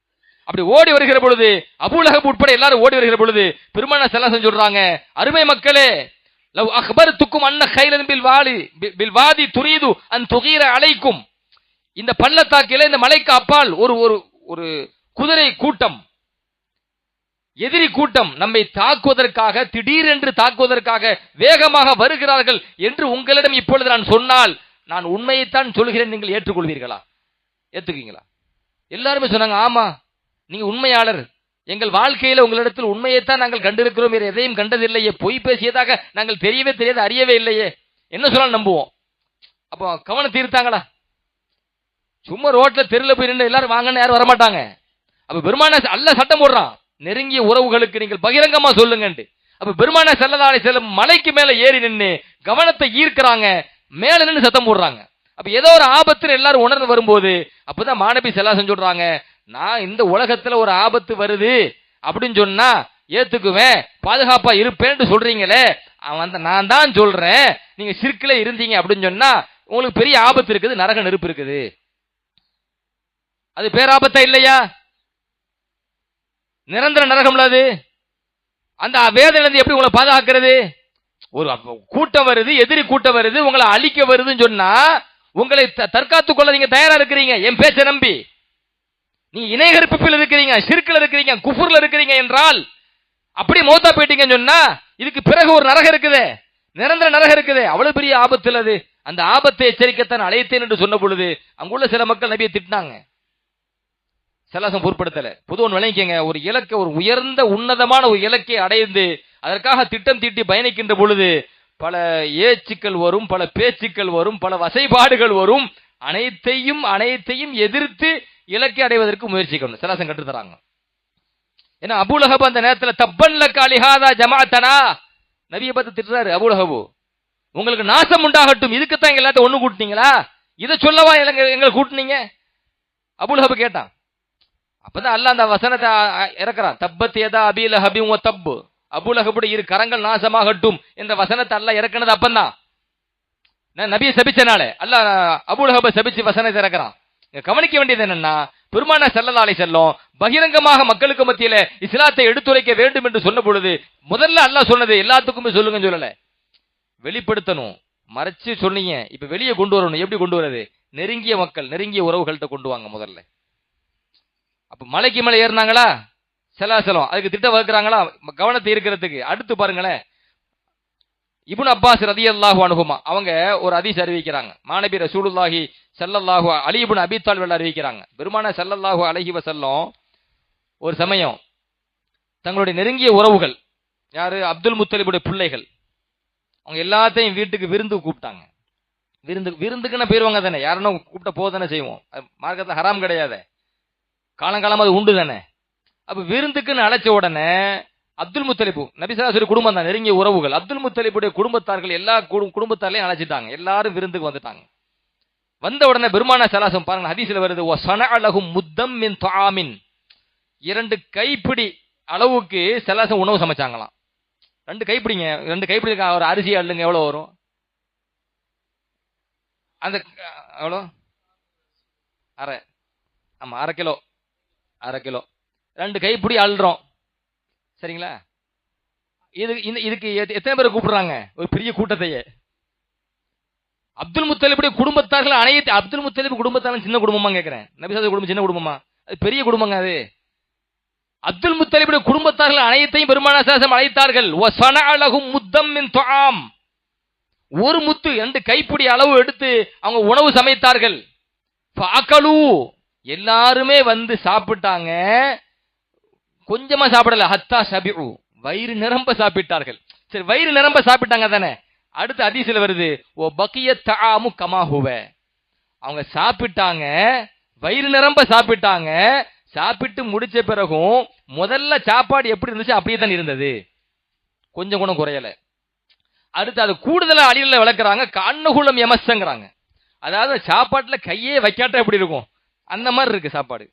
அப்படி ஓடி வருகிற பொழுது அபூலஹப் உட்பட எல்லாரும் ஓடி வருகிற பொழுது பெருமானார் ஸல்லல்லாஹு அலைஹி வஸல்லம் சொல்றாங்க, அருமை மக்களே, லவ் அக்பர்துக்கும் அன்ன கைலன் பில் வாதி துரீது அன் துகீர அலைக்கும், இந்த பள்ளத்தாக்கிலே இந்த மலைக்கு அப்பால் ஒரு ஒரு குதிரை கூட்டம் எதிரி கூட்டம் நம்மை தாக்குவதற்காக, திடீரென்று தாக்குவதற்காக வேகமாக வருகிறார்கள் என்று உங்களிடம் இப்பொழுது நான் சொன்னால், நான் உண்மையைத்தான் சொல்கிறேன், நீங்கள் ஏற்றுக்கொள்வீர்களா? ஏத்துக்குவீங்களா? எல்லாருமே சொன்னாங்க, ஆமா நீங்க உண்மையாளர், எங்கள் வாழ்க்கையில உங்களிடத்தில் உண்மையைத்தான் நாங்கள் கண்டிருக்கிறோம், வேறு எதையும் கண்டதில்லையே, பொய் பேசியதாக நாங்கள் தெரியவே தெரியாது, அறியவே இல்லையே, என்ன சொன்னாலும் நம்புவோம். அப்போ கவனம் தீர்த்தாங்களா? சும்மா ரோட்ல தெருல போய் நின்று எல்லாரும் வாங்கன்னு யாரும் வரமாட்டாங்க. அப்ப பெருமான அல்லாஹ் சட்டம் போடுறான், நெருங்கிய உறவுகளுக்கு நீங்கள் பகிரங்கமா சொல்லுங்க. அப்ப பெருமான ஸல்லல்லாஹு அலைஹி வஸல்லம் மலைக்கு மேல ஏறி நின்று கவனத்தை ஈர்க்கிறாங்க, மேல நின்று சத்தம் போடுறாங்க. அப்ப ஏதோ ஒரு ஆபத்து எல்லாரும் உணர்ந்து வரும்போது அப்பதான் மாநபி ஸல்லல்லாஹு அலைஹி சொல்றாங்க, நான் இந்த உலகத்துல ஒரு ஆபத்து வருது அப்படின்னு சொன்னா ஏத்துக்குவேன், பாதுகாப்பா இருப்பேன்னு சொல்றீங்களே, நான் தான் சொல்றேன், நீங்க ஷிர்க்ல இருந்தீங்க அப்படின்னு சொன்னா உங்களுக்கு பெரிய ஆபத்து இருக்குது, நரக நெருப்பு இருக்குது. அது பேராபத்தா இல்லையா? நிரந்தர நரகம்ல அது. அந்த வேதனை எப்படி உங்களை பாதுகாக்கிறது? ஒரு கூட்டம் வருது, எதிரி கூட்டம் வருது, உங்களை அழிக்க வருதுன்னு சொன்னா உங்களை தற்காத்துக் கொள்ள நீங்க தயாரா இருக்கிறீங்க. என் பேச்சை நம்பி நீங்க இணைகற்பிப்பில் இருக்கிறீங்க, ஷிர்க்ல இருக்கிறீங்க, குஃபுர்ல இருக்கிறீங்க என்றால் அப்படி மௌத்தா போயிட்டீங்கன்னு சொன்னா இதுக்கு பிறகு ஒரு நரகம் இருக்குது, நிரந்தர நரகம் இருக்குது. அவ்வளவு பெரிய ஆபத்து அது. அந்த ஆபத்தை எச்சரிக்கத்தான் அழைத்தேன் என்று சொன்ன பொழுது அங்குள்ள சில மக்கள் நபியை திட்டினாங்க. சலாசம் பொருட்படுத்தல. பொதுவன் விளங்கிக்கங்க, ஒரு இலக்கை, ஒரு உயர்ந்த உன்னதமான ஒரு இலக்கை அடைந்து அதற்காக திட்டம் தீட்டி பயணிக்கின்ற பொழுது பல ஏச்சுக்கள் வரும், பல பேச்சுக்கள் வரும், பல வசைபாடுகள் வரும். அனைத்தையும் எதிர்த்து இலக்கை அடைவதற்கு முயற்சிக்கணும். சலாசம் கற்றுத்தராங்க. ஏன்னா அபூலஹப் அந்த நேரத்தில் தப்பன்லக அலிஹாதா ஜமாஅத்தனா, நபியை பார்த்து திட்டுறாரு. அபூலஹப், உங்களுக்கு நாசம் உண்டாகட்டும், இதுக்குத்தான் எங்க எல்லாத்தையும் ஒண்ணு கூட்டினீங்களா? இதை சொல்லவா எங்களை கூட்டினீங்க? அபூலஹப் கேட்டான். அப்பதான் அல்லாஹ் அந்த வசனத்தை இறக்குறான், தப்பத் யதா அபீ லஹபின் வ தப், அபூலஹபுடைய இரு கரங்கள் நாசமாகட்டும் என்ற வசனத்தை அல்லாஹ் இறக்குனது அப்பந்தான். நபியை சபிச்சனால அல்லாஹ் அபூலஹபை சபிச்சு வசனத்தை இறக்குறான். கவனிக்க வேண்டியது என்னன்னா, பெருமானார் ஸல்லல்லாஹு அலைஹி வஸல்லம் பகிரங்கமாக மக்களுக்கு மத்தியில இஸ்லாத்தை எடுத்துரைக்க வேண்டும் என்று சொன்ன பொழுது முதல்ல அல்லாஹ் சொன்னது எல்லாத்துக்குமே சொல்லுங்கன்னு சொல்லல, வெளிப்படுத்தணும். மறைச்சு சொன்னீங்க, இப்ப வெளியே கொண்டு வரணும். எப்படி கொண்டு வரது? நெருங்கிய மக்கள், நெருங்கிய உறவுகள்கிட்ட கொண்டு வாங்க முதல்ல. அப்ப மலைக்கு மேல ஏறினாங்களா ஸல்லல்லாஹு, அதுக்கு திட்டம் வகுக்கிறாங்களா கவனத்தை இருக்கிறதுக்கு. அடுத்து பாருங்களேன், இப்னு அப்பாஸ் ரலியல்லாஹு அன்ஹுமா அவங்க ஒரு ஹதீஸ் அறிவிக்கிறாங்க. மாநபி ரசூலுல்லாஹி ஸல்லல்லாஹு அலி இப்னு அபீ தாலிப் அறிவிக்கிறாங்க, பெருமானார் ஸல்லல்லாஹு அலைஹி வஸல்லம் ஒரு சமயம் தங்களுடைய நெருங்கிய உறவுகள், யாரு? அப்துல் முத்தலிபுடைய பிள்ளைகள், அவங்க எல்லாத்தையும் வீட்டுக்கு விருந்து கூப்பிட்டாங்க. விருந்துக்குன்னு போயிருவாங்க தானே, யாருன்னா கூப்பிட்ட போதானே செய்வோம், மார்க்கத்துல ஹராம் கிடையாது, காலங்காலமா அது உண்டு தானே. அப்ப விருந்துக்குன்னு அழைச்ச உடனே அப்துல் முத்தலிபு, நபி ஸல்லல்லாஹு அலைஹி குடும்பம் தான், நெருங்கிய உறவுகள், அப்துல் முத்தலிபுடைய குடும்பத்தார்கள் எல்லா குடும்பத்தாரையும் அழைச்சிட்டாங்க. எல்லாரும் விருந்துக்கு வந்துட்டாங்க. வந்த உடனே பெருமானார் ஸல்லல்லாஹு அலைஹி பாருங்க, ஹதீஸ்ல வருது, வ ஸனஅ லஹும் முத்தம் மின் தஆமின், 2 கைப்பிடி அளவுக்கு ஸல்லல்லாஹு அலைஹி உணவு சமைச்சாங்களாம். 2 கைப்பிடிங்க, 2 கைப்பிடி ஒரு அரிசி அள்ளுங்க, எவ்வளவு வரும்? அந்த எவ்வளோ? அரை, ஆமா அரை கிலோ, 2 கைப்பிடி அள்ளுறோம், சரிங்களா? இதுக்கு எத்தனை பேரை கூப்பிடுறாங்க? ஒரு பெரிய கூட்டத்தையே. அப்துல் முத்தலிபுடைய குடும்பத்தார்கள் அனைத்து, அப்துல் முத்தலிப் குடும்பத்தார்கள் சின்ன குடும்பமா கேட்கிறேன், நபி ஸல்லல்லாஹு குடும்பம் சின்ன குடும்பமா? அது பெரிய குடும்பங்க. அது அப்துல் முத்தலிபுடைய குடும்பத்தார்கள் அனைத்தையும் பெருமானார் ஸல்லல்லாஹு அலைஹி அழைத்தார்கள். வ ஸனஅ லஹும் முத்தம் மின் துஆம், ஒரு முத்து 2 கைப்பிடி அளவு எடுத்து அவங்க உணவு சமைத்தார்கள். ஃபஅகலு, எல்லாருமே வந்து சாப்பிட்டாங்க. கொஞ்சமா சாப்பிடல, ஹத்தா ஷபிஉ, வயிறு நிரம்ப சாப்பிட்டார்கள். சரி, வயிறு நிரம்ப சாப்பிட்டாங்க தானே. அடுத்து ஹதீஸ்ல வருது, ஓ பக்கிய தஆமு கமா ஹுவ, அவங்க சாப்பிட்டாங்க, வயிறு நிரம்ப சாப்பிட்டாங்க. சாப்பிட்டு முடிச்ச பிறகும் முதல்ல சாப்பாடு எப்படி இருந்துச்சு அப்படியே தான் இருந்தது, கொஞ்சம் கூட குறையல. அடுத்து அது கூடுதலா அடியில விளக்குறாங்க, கண்ணகுலம் எமஸ்ங்கிறாங்க, அதாவது சாப்பாட்டுல கையே வைக்காட்ட எப்படி இருக்கும் அந்த மாதிரி இருக்கு சாப்பாடு.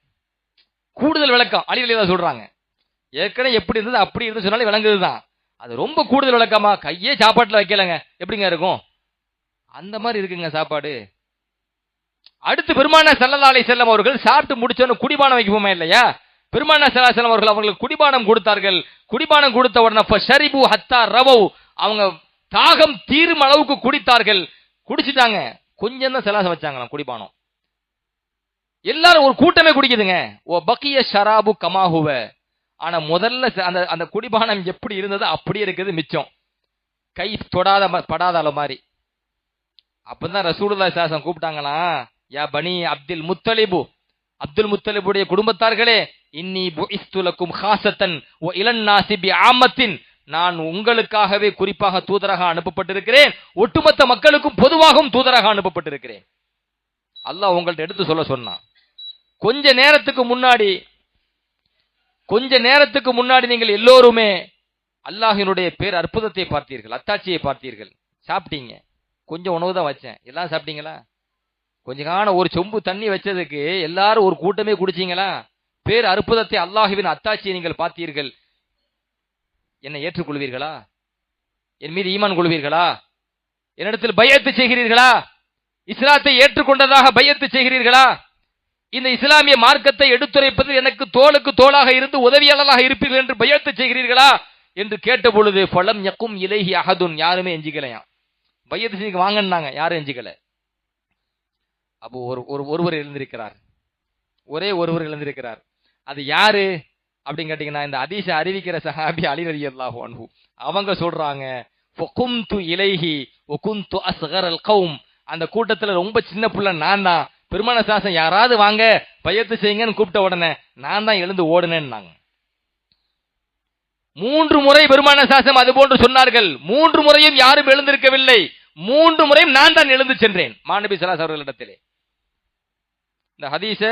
கூடுதல் விளக்கம் அடியில தான் சொல்றாங்க. ஏற்கனவே எப்படி இருந்தது அப்படி இருந்து சொன்னாலே விளங்குதுதான், அது ரொம்ப கூடுதல் விளக்கமா, கையே சாப்பாட்டுல வைக்கலங்க எப்படிங்க இருக்கும், அந்த மாதிரி இருக்குங்க சாப்பாடு. அடுத்து பெருமானார் ஸல்லல்லாஹு அலைஹி வஸல்லம் அவர்கள் சாப்பிட்டு முடிச்சோன்னு குடிபானம் வைக்குமா இல்லையா? பெருமானார் ஸல்லல்லாஹு அலைஹி வஸல்லம் அவர்கள் அவங்களுக்கு குடிபானம் கொடுத்தார்கள். குடிபானம் கொடுத்த உடனே ஃபஷரிபு ஹத்தா ரவவ், அவங்க தாகம் தீரும் அளவுக்கு குடித்தார்கள். குடிச்சிட்டாங்க, கொஞ்சம் தான் ஸல்லல்லாஹு வச்சாங்களாம் குடிபானம். எல்லாரும் ஒரு கூட்டமே குடிக்குதுங்க. ஓ பக்கிய ஷராபு கமா ஹுவ, ஆனா முதல்ல அந்த அந்த குடிபானம் எப்படி இருந்தது அப்படியே இருக்குது மிச்சம். கை தொடாத படாத அளவு மாதிரி. அப்பதான் ரசூலுல்லாஹி ஸல்லல்லாஹு கூப்பிட்டாங்களா, யா பனி அப்துல் முத்தலிபு, அப்துல் முத்தலிபுடைய குடும்பத்தார்களே, இன்னி புஇஸ்து லக்கும் ஹாஸத்தன் வ இலன் நாஸி பிஆமத்தின், நான் உங்களுக்காகவே குறிப்பாக தூதராக அனுப்பப்பட்டிருக்கிறேன், ஒட்டுமொத்த மக்களுக்கும் பொதுவாகவும் தூதராக அனுப்பப்பட்டிருக்கிறேன். அல்லாஹ் உங்கள்ட்ட எடுத்து சொல்ல சொன்னான். கொஞ்ச நேரத்துக்கு முன்னாடி நீங்கள் எல்லோருமே அல்லாஹ்வினுடைய பேர் அற்புதத்தை பார்த்தீர்கள், அத்தாட்சியை பார்த்தீர்கள், சாப்பிட்டீங்க. கொஞ்சம் உணவு தான் வச்சேன், எல்லாம் சாப்பிட்டீங்களா? கொஞ்ச காலம் ஒரு சொம்பு தண்ணி வச்சதுக்கு எல்லாரும் ஒரு கூட்டமே குடிச்சீங்களா? பேர் அற்புதத்தை, அல்லாஹ்வின் அத்தாட்சியை நீங்கள் பார்த்தீர்கள். என்னை ஏற்றுக்கொள்வீர்களா? என் மீது ஈமான் கொள்வீர்களா? என்னிடத்தில் பையத்து செய்கிறீர்களா? இஸ்லாத்தை ஏற்றுக்கொண்டதாக பையத்து செய்கிறீர்களா? இந்த இஸ்லாமிய மார்க்கத்தை எடுத்துரைப்பது எனக்கு தோளுக்கு தோளாக இருந்து உதவியாளராக இருப்பீர்கள் என்று பையத்து செய்கிறீர்களா என்று கேட்ட பொழுது ஃபலம் யக்கும் இலைஹி அஹதுன், யாருமே எஞ்சிக்கலையாம். பையத்து செய்ய வாங்கினாங்க, யாரும் எஞ்சிக்கல. அப்போ ஒருவர் எழுந்திருக்கிறார், ஒரே ஒருவர் எழுந்திருக்கிறார். அது யாரு அப்படின்னு கேட்டீங்கன்னா, இந்த ஹதீஸை அறிவிக்கிற சஹாபி அலி ரலியல்லாஹு அன்ஹு. அவங்க சொல்றாங்க, ஃபகும்து இலைஹி வகுந்து அஸ்கரல் கௌம், அந்த கூட்டத்துல ரொம்ப சின்ன புள்ள நான் தான். பெருமான சாசம் யாராவது வாங்க பையத்து செய்யுங்கன்னு கூப்பிட்ட உடனே நான் தான் எழுந்து ஓடுனேன்னாங்க. 3 முறை பெருமான சாசம் அது போன்று சொன்னார்கள். 3 முறையும் யாரும் எழுந்திருக்கவில்லை. 3 முறையும் நான் தான் எழுந்து சென்றேன் மாநபி ஸல்லல்லாஹு அலைஹி அவர்களிடத்திலே. இந்த ஹதீஸ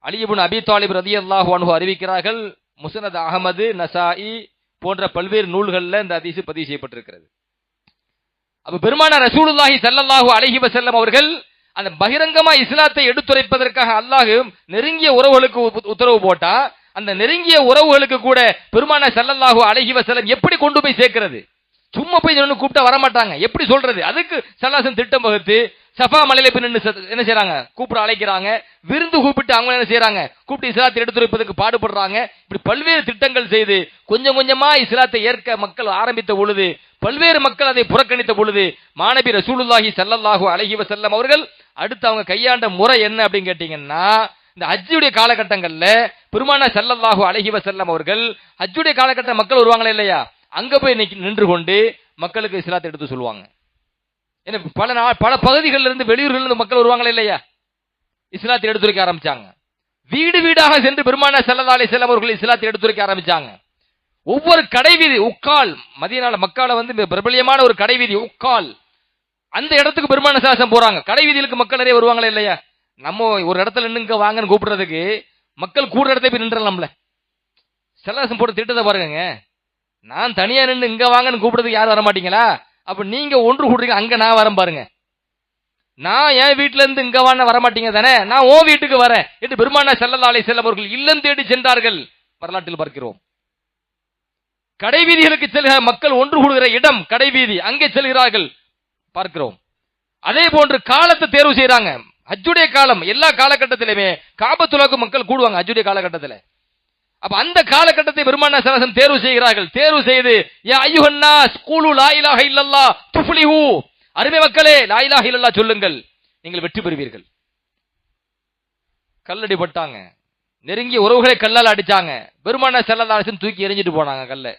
அலி இப்னு அபி தாலிப் ரலியல்லாஹு அன்ஹு அறிவிக்கிறார்கள். முஸ்னத் அஹ்மது, நசாஇ போன்ற பல்வேறு நூல்களில் இந்த ஹதீஸ் பதிவு செய்யப்பட்டிருக்கிறது. அப்ப பெருமானார் ரசூலுல்லாஹி ஸல்லல்லாஹு அலைஹி வஸல்லம் அவர்கள் அந்த பகிரங்கமா இஸ்லாத்தை எடுத்துரைப்பதற்காக அல்லாஹ் நெருங்கிய உறவுகளுக்கு உத்தரவு போட்டா, அந்த நெருங்கிய உறவுகளுக்கு கூட பெருமானார் ஸல்லல்லாஹு அலைஹி வஸல்லம் எப்படி கொண்டு போய் சேர்க்கிறது? சும்மா போய் கூப்பிட்டா வரமாட்டாங்க, எப்படி சொல்றது? அதுக்கு ஸல்லல்லாஹு திட்டம் வகுத்து சஃபா மலையில போய் நின்று என்ன செய்யறாங்க, கூப்பிட அழைக்கிறாங்க. விருந்து கூப்பிட்டு அவங்க என்ன செய்யறாங்க, கூப்பிட்டு இஸ்லாத்தை எடுத்துரைப்பதற்கு பாடுபடுறாங்க. இப்படி பல்வேறு திட்டங்கள் செய்து கொஞ்சம் கொஞ்சமா இஸ்லாத்தை ஏற்க மக்கள் ஆரம்பித்த பொழுது, பல்வேறு மக்கள் அதை புறக்கணித்த பொழுது, மாநபி ரசூலுல்லாஹி ஸல்லல்லாஹு அலைஹி வஸல்லம் அவர்கள் அடுத்து அவங்க கையாண்ட முறை என்ன அப்படின்னு கேட்டீங்கன்னா, இந்த ஹஜ்ஜுடைய காலகட்டங்கள்ல பெருமானார் ஸல்லல்லாஹு அலைஹி வஸல்லம் அவர்கள் ஹஜ்ஜுடைய காலகட்ட மக்கள் வருவாங்களே இல்லையா, அங்க போய் நின்று கொண்டு மக்களுக்கு இஸ்லாத்தை எடுத்து சொல்லுவாங்க. ஏன்னா பல பகுதிகளில் இருந்து வெளியூர்கள் இருந்து மக்கள் வருவாங்களே இல்லையா, இஸ்லாத்தை எடுத்துரைக்க ஆரம்பிச்சாங்க. வீடு வீடாக சென்று பெருமானார் ஸல்லல்லாஹு அலைஹி வஸல்லம் அவர்கள் இஸ்லாத்தை எடுத்துரைக்க ஆரம்பிச்சாங்க. ஒவ்வொரு கடைவீதி உக்கால், மதீனால மக்கால பிரபலியமான ஒரு கடைவீதி உக்கால், அந்த இடத்துக்கு பெருமானார் ஸல்லல்லாஹு அலைஹி வஸல்லம் போறாங்க. கடைவீதிகளுக்கு மக்கள் நிறைய வருவாங்களே இல்லையா, நம்ம ஒரு இடத்துல நின்று இங்க வாங்கன்னு கூப்பிடுறதுக்கு மக்கள் கூட இடத்தை போய் நின்றலாம்ல. ஸல்லல்லாஹு போட்டு திட்டத்தை பாருங்க, நான் தனியா நின்று இங்க வாங்கன்னு கூப்பிடுறதுக்கு யாரும் வரமாட்டீங்களா? அப்ப நீங்க ஒன்று கூடுறீங்க, அங்க நான் வரேன் பாருங்க. நான் என் வீட்டுல இருந்து இங்க வாங்க வரமாட்டீங்க தானே, நான் உன் வீட்டுக்கு வரேன் என்று பெருமானார் ஸல்லல்லாஹு அலைஹி வஸல்லம் அவர்கள் இல்லம் தேடி சென்றார்கள். வரலாற்றில் பார்க்கிறோம். கடைவீதிகளுக்கு செல்கிற மக்கள் ஒன்று கூடுகிற இடம் கடைவீதி, அங்கே செல்கிறார்கள் பார்க்கிறோம். அதே போன்று காலத்தை தேர்வு செய்யறாங்க. ஹஜ்ஜுடைய காலம் எல்லா காலகட்டத்திலுமே காபத்துல்லாஹ்க்கு மக்கள் கூடுவாங்க ஹஜ்ஜுடைய காலகட்டத்தில். அப்ப அந்த காலகட்டத்தை பெருமானார் ஸல்லல்லாஹு அலைஹி வஸல்லம் தேர்வு செய்கிறார்கள். தேர்வு செய்து யா அய்யுஹன் நாஸ் கூலு லா இலாஹ இல்லல்லாஹ் துஃப்லிஹு, அருமை மக்களே லா இலாஹ இல்லல்லாஹ் சொல்லுங்கள், நீங்கள் வெற்றி பெறுவீர்கள். கல்லடி பட்டாங்க, நெருங்கிய உறவுகளை கல்லால் அடிச்சாங்க. பெருமானார் ஸல்லல்லாஹு அலைஹி வஸல்லம் தூக்கி எறிஞ்சிட்டு போனாங்க கல்லை.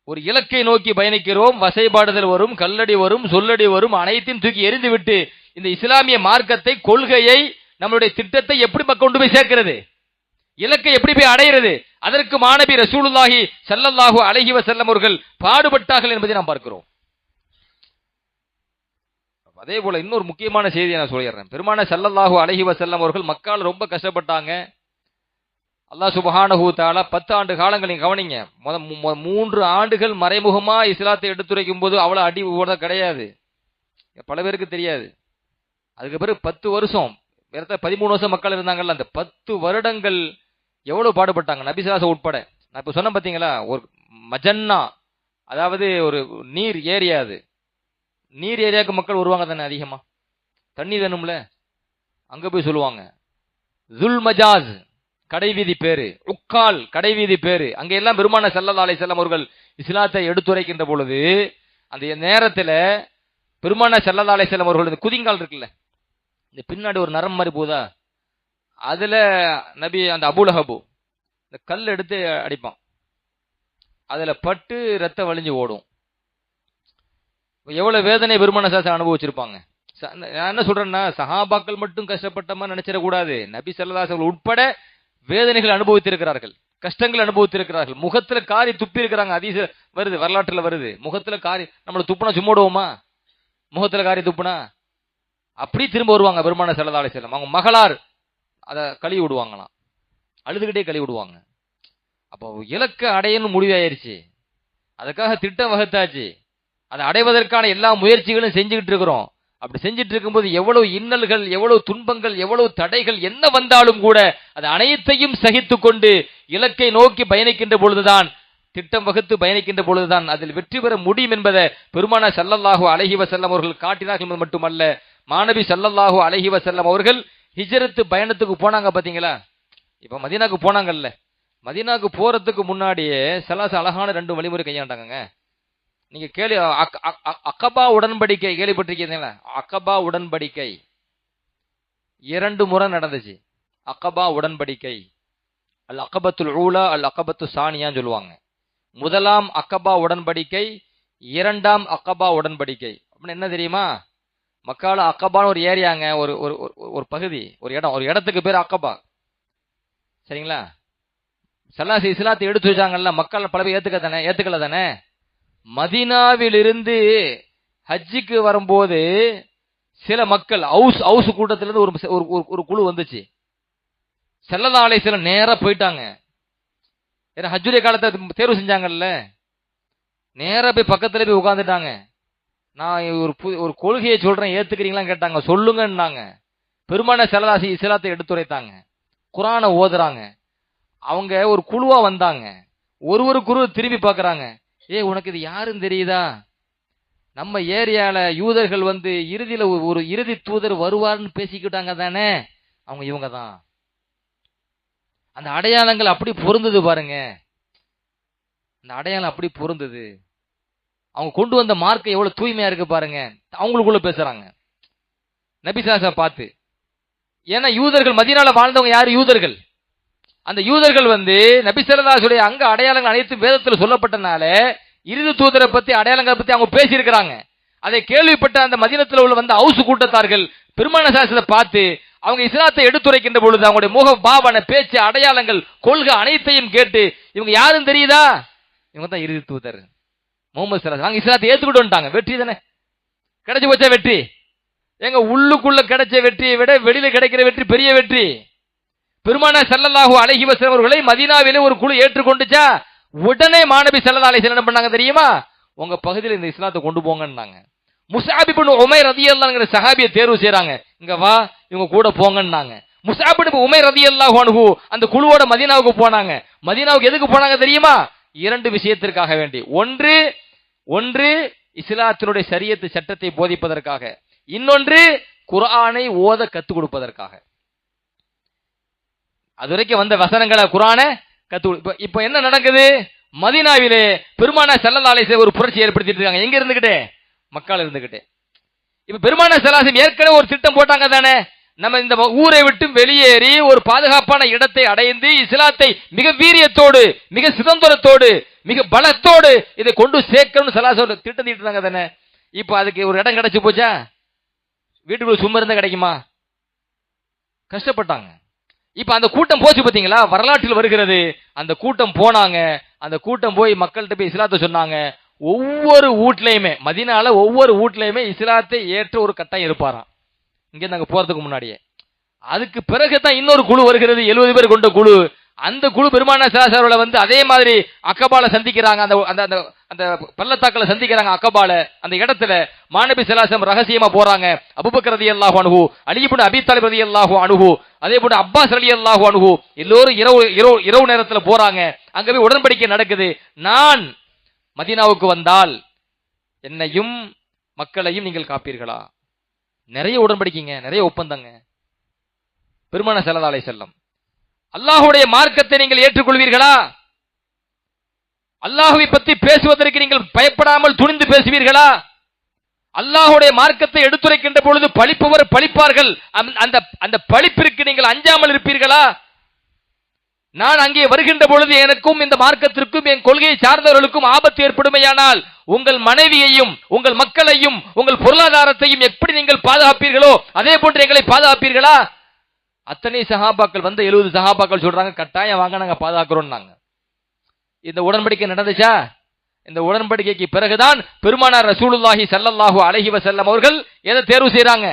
ஒரு இலக்கை நோக்கி பயணிக்கிறோம், வசைபாடுதல் வரும், கல்லடி வரும், சொல்லடி வரும், அனைத்தையும் தூக்கி எறிந்து விட்டு இந்த இஸ்லாமிய மார்க்கத்தை, கொள்கையை, நம்மளுடைய திட்டத்தை எப்படி கொண்டு போய் சேர்க்கிறது, இலக்கை எப்படி போய் அடைகிறது, அதற்கு மாநபி ரசூலுல்லாஹி ஸல்லல்லாஹு அலைஹி வஸல்லம் அவர்கள் பாடுபட்டார்கள் என்பதை நாம் பார்க்கிறோம். அதே போல இன்னொரு முக்கியமான செய்தியை நான் சொல்லிடுறேன். பெருமானார் ஸல்லல்லாஹு அலைஹி வஸல்லம் அவர்கள் மக்கால் ரொம்ப கஷ்டப்பட்டாங்க. அல்லாஹ் சுப்ஹானஹு வ தஆலா 10 ஆண்டு காலங்கள் நீங்க கவனிங்க. 3 ஆண்டுகள் மறைமுகமா இஸ்லாத்தை எடுத்துரைக்கும் போது அவ்வளவு அடி போட கிடையாது, பல பேருக்கு தெரியாது. அதுக்கு பிறகு 10 வருஷம், 13 வருஷம் மக்கள் இருந்தாங்கல்ல, அந்த 10 வருடங்கள் எவ்வளவு பாடுபட்டாங்க நபி ஸல்லல்லாஹு உட்பட. நான் இப்ப சொன்ன பாத்தீங்களா, ஒரு மஜன்னா, அதாவது ஒரு நீர் ஏரியா, அது நீர் ஏரியாவுக்கு மக்கள் வருவாங்க தானே, அதிகமா தண்ணி வேணும்ல, அங்க போய் சொல்லுவாங்க. ஜுல் மஜாஸ் கடைவீதி பேரு, உக்கால் கடைவீதி பேரு, அங்க எல்லாம் பெருமானார் ஸல்லல்லாஹு அலைஹி வஸல்லம் அவர்கள் இஸ்லாத்தை எடுத்துரைக்கின்ற பொழுது அந்த நேரத்துல பெருமானார் ஸல்லல்லாஹு அலைஹி வஸல்லம் அவர்கள் இந்த குதிங்கால் இருக்குல்ல, இந்த பின்னாடி ஒரு நரம் மாதிரி போதா, அதுல நபி அந்த அபூலஹபு இந்த கல் எடுத்து அடிப்பான், அதுல பட்டு ரத்தம் வழிஞ்சு ஓடும். எவ்வளவு வேதனை பெருமான சாசம் அனுபவிச்சிருப்பாங்க. நான் என்ன சொல்றேன்னா, சஹாபாக்கள் மட்டும் கஷ்டப்பட்ட மாதிரி நினைச்சிடக்கூடாது. நபி ஸல்லல்லாஹு அலைஹி வஸல்லம் உட்பட வேதனைகள் அனுபவித்திருக்கிறார்கள், கஷ்டங்கள் அனுபவித்திருக்கிறார்கள். முகத்துல காரி துப்பி இருக்கிறாங்க. ஹதீஸ் வருது, வரலாற்றுல வருது. முகத்துல காரி, நம்மள துப்புனா சும்மா விடுவோமா? முகத்துல காரி துப்புனா அப்படி திரும்ப வருவாங்க பெருமான ஸல்லல்லாஹு அலைஹி வஸல்லம். அவங்க மகளார் அதை கழுவி விடுவாங்களாம், அழுதுகிட்டே கழுவி விடுவாங்க. அப்போ இலக்க அடையணும் முடிவாயிருச்சு, அதுக்காக திட்டம் வகுத்தாச்சு, அதை அடைவதற்கான எல்லா முயற்சிகளும் செஞ்சுக்கிட்டு இருக்கிறோம். அப்படி செஞ்சுட்டு இருக்கும்போது எவ்வளவு இன்னல்கள், எவ்வளவு துன்பங்கள், எவ்வளவு தடைகள் என்ன வந்தாலும் கூட அது அனைத்தையும் சகித்து கொண்டு இலக்கை நோக்கி பயணிக்கின்ற பொழுதுதான், திட்டம் வகுத்து பயணிக்கின்ற பொழுதுதான் அதில் வெற்றி பெற முடியும் என்பதை பெருமானார் ஸல்லல்லாஹு அலைஹி வஸல்லம் அவர்கள் காட்டினார்கள் என்பது மட்டுமல்ல, மாநபி ஸல்லல்லாஹு அலைஹி வஸல்லம் அவர்கள் ஹிஜ்ரத் பயணத்துக்கு போனாங்க பாத்தீங்களா? இப்ப மதீனாக்கு போனாங்கல்ல, மதீனாக்கு போறதுக்கு முன்னாடியே சலாச அழகான 2 வழிமுறை கையாண்டாங்க. நீங்க கேள்வி, அக்கபா உடன்படிக்கை கேள்விப்பட்டிருக்கீங்களா? அக்கபா உடன்படிக்கை 2 முறை நடந்துச்சு. அக்கபா உடன்படிக்கை, அல் அக்கபத்துல் ஊலா, அல் அக்கபத்து சானியான்னு சொல்லுவாங்க. முதலாம் அக்கபா உடன்படிக்கை, 2ஆம் அக்கபா உடன்படிக்கை. அப்படின்னு என்ன தெரியுமா? மக்கால அக்கபான்னு ஒரு ஏரியாங்க, ஒரு பகுதி, ஒரு இடம், ஒரு இடத்துக்கு பேர் அக்கபா. சரிங்களா? சல்லாசி இஸ்லாத்தை எடுத்து வச்சாங்கல்ல, மக்கள் பல பேர் ஏத்துக்கல தானே. மதீனாவிலிருந்து ஹஜ்ஜிக்கு வரும்போது சில மக்கள் ஹவுஸ் கூட்டத்திலிருந்து ஒரு குழு வந்துச்சு. ஸல்லல்லாஹு அலைஹி வஸல்லம் நேரா போயிட்டாங்க. ஏன்னா ஹஜ்ஜுடைய காலத்தை தேர்வு செஞ்சாங்கல்ல, நேரா போய் பக்கத்துல போய் உட்கார்ந்துட்டாங்க. நான் ஒரு கொள்கையை சொல்றேன், ஏத்துக்கிறீங்களா கேட்டாங்க. சொல்லுங்கன்னாங்க. பெருமானார் ஸல்லல்லாஹு அலைஹி வஸல்லம் இஸ்லாத்தை எடுத்துரைத்தாங்க, குர்ஆனை ஓதுறாங்க. அவங்க ஒரு குழுவா வந்தாங்க. ஒரு குழு திரும்பி பாக்குறாங்க, உனக்கு இது யாருன்னு தெரியுதா? நம்ம ஏரியால யூதர்கள் வந்து இறுதியில ஒரு இறுதி தூதர் வருவார்னு பேசிக்கிட்டாங்க தானே, அவங்க இவங்க தான். அந்த அடையாளங்கள் அப்படி பொருந்தது பாருங்க, அந்த அடையாளம் அப்படி பொருந்தது. அவங்க கொண்டு வந்த மார்க்கம் எவ்வளவு தூய்மையா இருக்கு பாருங்க. அவங்களுக்குள்ள பேசுறாங்க நபி ஸல்லல்லாஹு பார்த்து. ஏன்னா யூதர்கள் மதீனால வாழ்ந்தவங்க யாரு? யூதர்கள். அந்த யூதர்கள் வந்து நபி ஸல்லல்லாஹு அலைஹி அங்க அடையாளங்கள் அனைத்து வேதத்தில் சொல்லப்பட்டனால இறுதி தூதரை பத்தி, அடையாளங்களை பத்தி அவங்க பேசி இருக்கிறாங்க. அதை கேள்விப்பட்ட அந்த மதீனத்தில் உள்ள வந்த ஹவுஸ் கூட்டத்தார்கள் பெருமானார் ஸல்லல்லாஹு அலைஹி பார்த்து அவங்க இஸ்லாத்தை எடுத்துரைக்கின்ற பொழுது அவங்களுடைய முக பாவனை, பேச்சு, அடையாளங்கள், கொள்கை அனைத்தையும் கேட்டு இவங்க யாருன்னு தெரியுதா? இவங்க தான் இறுதி தூதர் முகமது ஸல்லல்லாஹு அலைஹி வஸல்லம். இஸ்லாத்தை ஏத்துக்கிட்டு வந்துட்டாங்க. வெற்றி தானே, கிடைச்சு போச்சா வெற்றி? எங்க உள்ளுக்குள்ள கிடைச்ச வெற்றியை விட வெளியில கிடைக்கிற வெற்றி பெரிய வெற்றி. பெருமானார் ஸல்லல்லாஹு அலைஹி வஸல்லம் அவர்களை மதீனாவிலே ஒரு குழு ஏற்றுக்கொண்டுச்சா, உடனே மாநபி ஸல்லல்லாஹு அலைஹி வஸல்லம் என்ன பண்ணாங்க தெரியுமா? உங்க பகுதியில் இந்த இஸ்லாத்தை கொண்டு போங்கன்னாங்க. முஸஅப் இப்னு உமைர் ரலியல்லாஹு அன்ஹு சஹாபியை தேர்வு செய்றாங்க, இங்க வா இவங்க கூட போங்கன்னாங்க. முஸஅப் இப்னு உமைர் ரலியல்லாஹு அன்ஹு அந்த குழுவோட மதீனாவுக்கு போனாங்க. மதீனாவுக்கு எதுக்கு போனாங்க தெரியுமா? 2 விஷயத்திற்காக வேண்டி. ஒன்று இஸ்லாத்தினுடைய ஷரியத் சட்டத்தை போதிப்பதற்காக, இன்னொன்று குர்ஆனை ஓத கத்துக் கொடுப்பதற்காக. அதுவரைக்கும் வந்த வசனங்களை குர்ஆனை இப்ப என்ன நடக்குது? மதீனாவிலே பெருமானார் ஸல்லல்லாஹு அலைஹி வஸல்லம் ஒரு புரட்சி ஏற்படுத்திட்டு இருக்காங்க. எங்க இருந்துகிட்டே? மக்கால இருந்துகிட்டே. இப்ப பெருமானார் ஸல்லல்லாஹு அலைஹி வஸல்லம் ஏற்கனவே ஒரு திட்டம் போட்டாங்க தானே, நம்ம இந்த ஊரை விட்டு வெளியேறி ஒரு பாதுகாப்பான இடத்தை அடைந்து இஸ்லாத்தை மிக வீரியத்தோடு, மிக சுதந்திரத்தோடு, மிக பலத்தோடு இதை கொண்டு சேர்க்கணும்னு ஸல்லல்லாஹு அலைஹி வஸல்லம் திட்டம் தீட்டுறாங்க தானே. இப்ப அதுக்கு ஒரு இடம் கிடைச்சு போச்சா? வீட்டுக்குள்ள சும்மா இருந்தா கிடைக்குமா? கஷ்டப்பட்டாங்க. இப்ப அந்த கூட்டம் போச்சு பாத்தீங்களா, வரலாற்றில் வருகிறது. அந்த கூட்டம் போனாங்க, அந்த கூட்டம் போய் மக்கள்கிட்ட போய் இஸ்லாத்தை சொன்னாங்க. ஒவ்வொரு வீட்லயுமே, மதீனால ஒவ்வொரு வீட்லயுமே இஸ்லாத்தை ஏற்ற ஒரு கட்டாயம் இருப்பாராம், இங்க நாங்க போறதுக்கு முன்னாடியே. அதுக்கு பிறகுதான் இன்னொரு குழு வருகிறது, 70 பேர் கொண்ட குழு. அந்த குழு பெருமானார் ஸல்லல்லாஹு அலைஹி வஸல்லம் வந்து அதே மாதிரி அக்கபால சந்திக்கிறாங்க. அந்த பள்ளத்தாக்களை சந்திக்கிறாங்க. அக்கபால அந்த இடத்துல மாநபி ஸல்லல்லாஹு அலைஹி வஸல்லம் ரகசியமா போறாங்க. அபூபக்கர் ரலியல்லாஹு அன்ஹு, அலி இப்னு அபீ தாலிப் ரலியல்லாஹு அன்ஹு, அதே போல அப்பாஸ் ரலியல்லாஹு அன்ஹு, எல்லோரும் இரவு நேரத்துல போறாங்க. அங்க போய் உடன்படிக்கை நடக்குது. நான் மதீனாவுக்கு வந்தால் என்னையும் மக்களையும் நீங்கள் காப்பீர்களா? நிறைய உடன்படிக்கைங்க, நிறைய ஒப்பந்தங்க. பெருமானார் ஸல்லல்லாஹு அலைஹி வஸல்லம், அல்லாஹ்வுடைய மார்க்கத்தை நீங்கள் ஏற்றுக்கொள்வீர்களா? அல்லாஹ்வை பற்றி பேசுவதற்கு நீங்கள் பயப்படாமல் துணிந்து பேசுவீர்களா? அல்லாஹ்வுடைய மார்க்கத்தை எடுத்துரைக்கின்ற பொழுது பழிப்பவர் பழிப்பார்கள், அந்த பழிப்பிற்கு நீங்கள் அஞ்சாமல் இருப்பீர்களா? நான் அங்கே வருகின்ற பொழுது எனக்கும் இந்த மார்க்கத்திற்கும் என் கொள்கையை சார்ந்தவர்களுக்கும் ஆபத்து ஏற்படுமையானால் உங்கள் மனைவியையும் உங்கள் மக்களையும் உங்கள் பொருளாதாரத்தையும் எப்படி நீங்கள் பாதுகாப்பீர்களோ அதே போன்று எங்களை பாதுகாப்பீர்களா? அத்தனை சஹாபாக்கள் வந்த 70 சஹாபாக்கள் சொல்றாங்க, கட்டாயம் வாங்க, நாங்க பாதுகாக்கிறோம். இந்த உடன்படிக்கை நடந்துச்சா? இந்த உடன்படிக்கைக்கு பிறகுதான் பெருமானார் ரசூலுல்லாஹி ஸல்லல்லாஹு அலைஹி வஸல்லம் அவர்கள் எதை தேர்வு செய்றாங்க?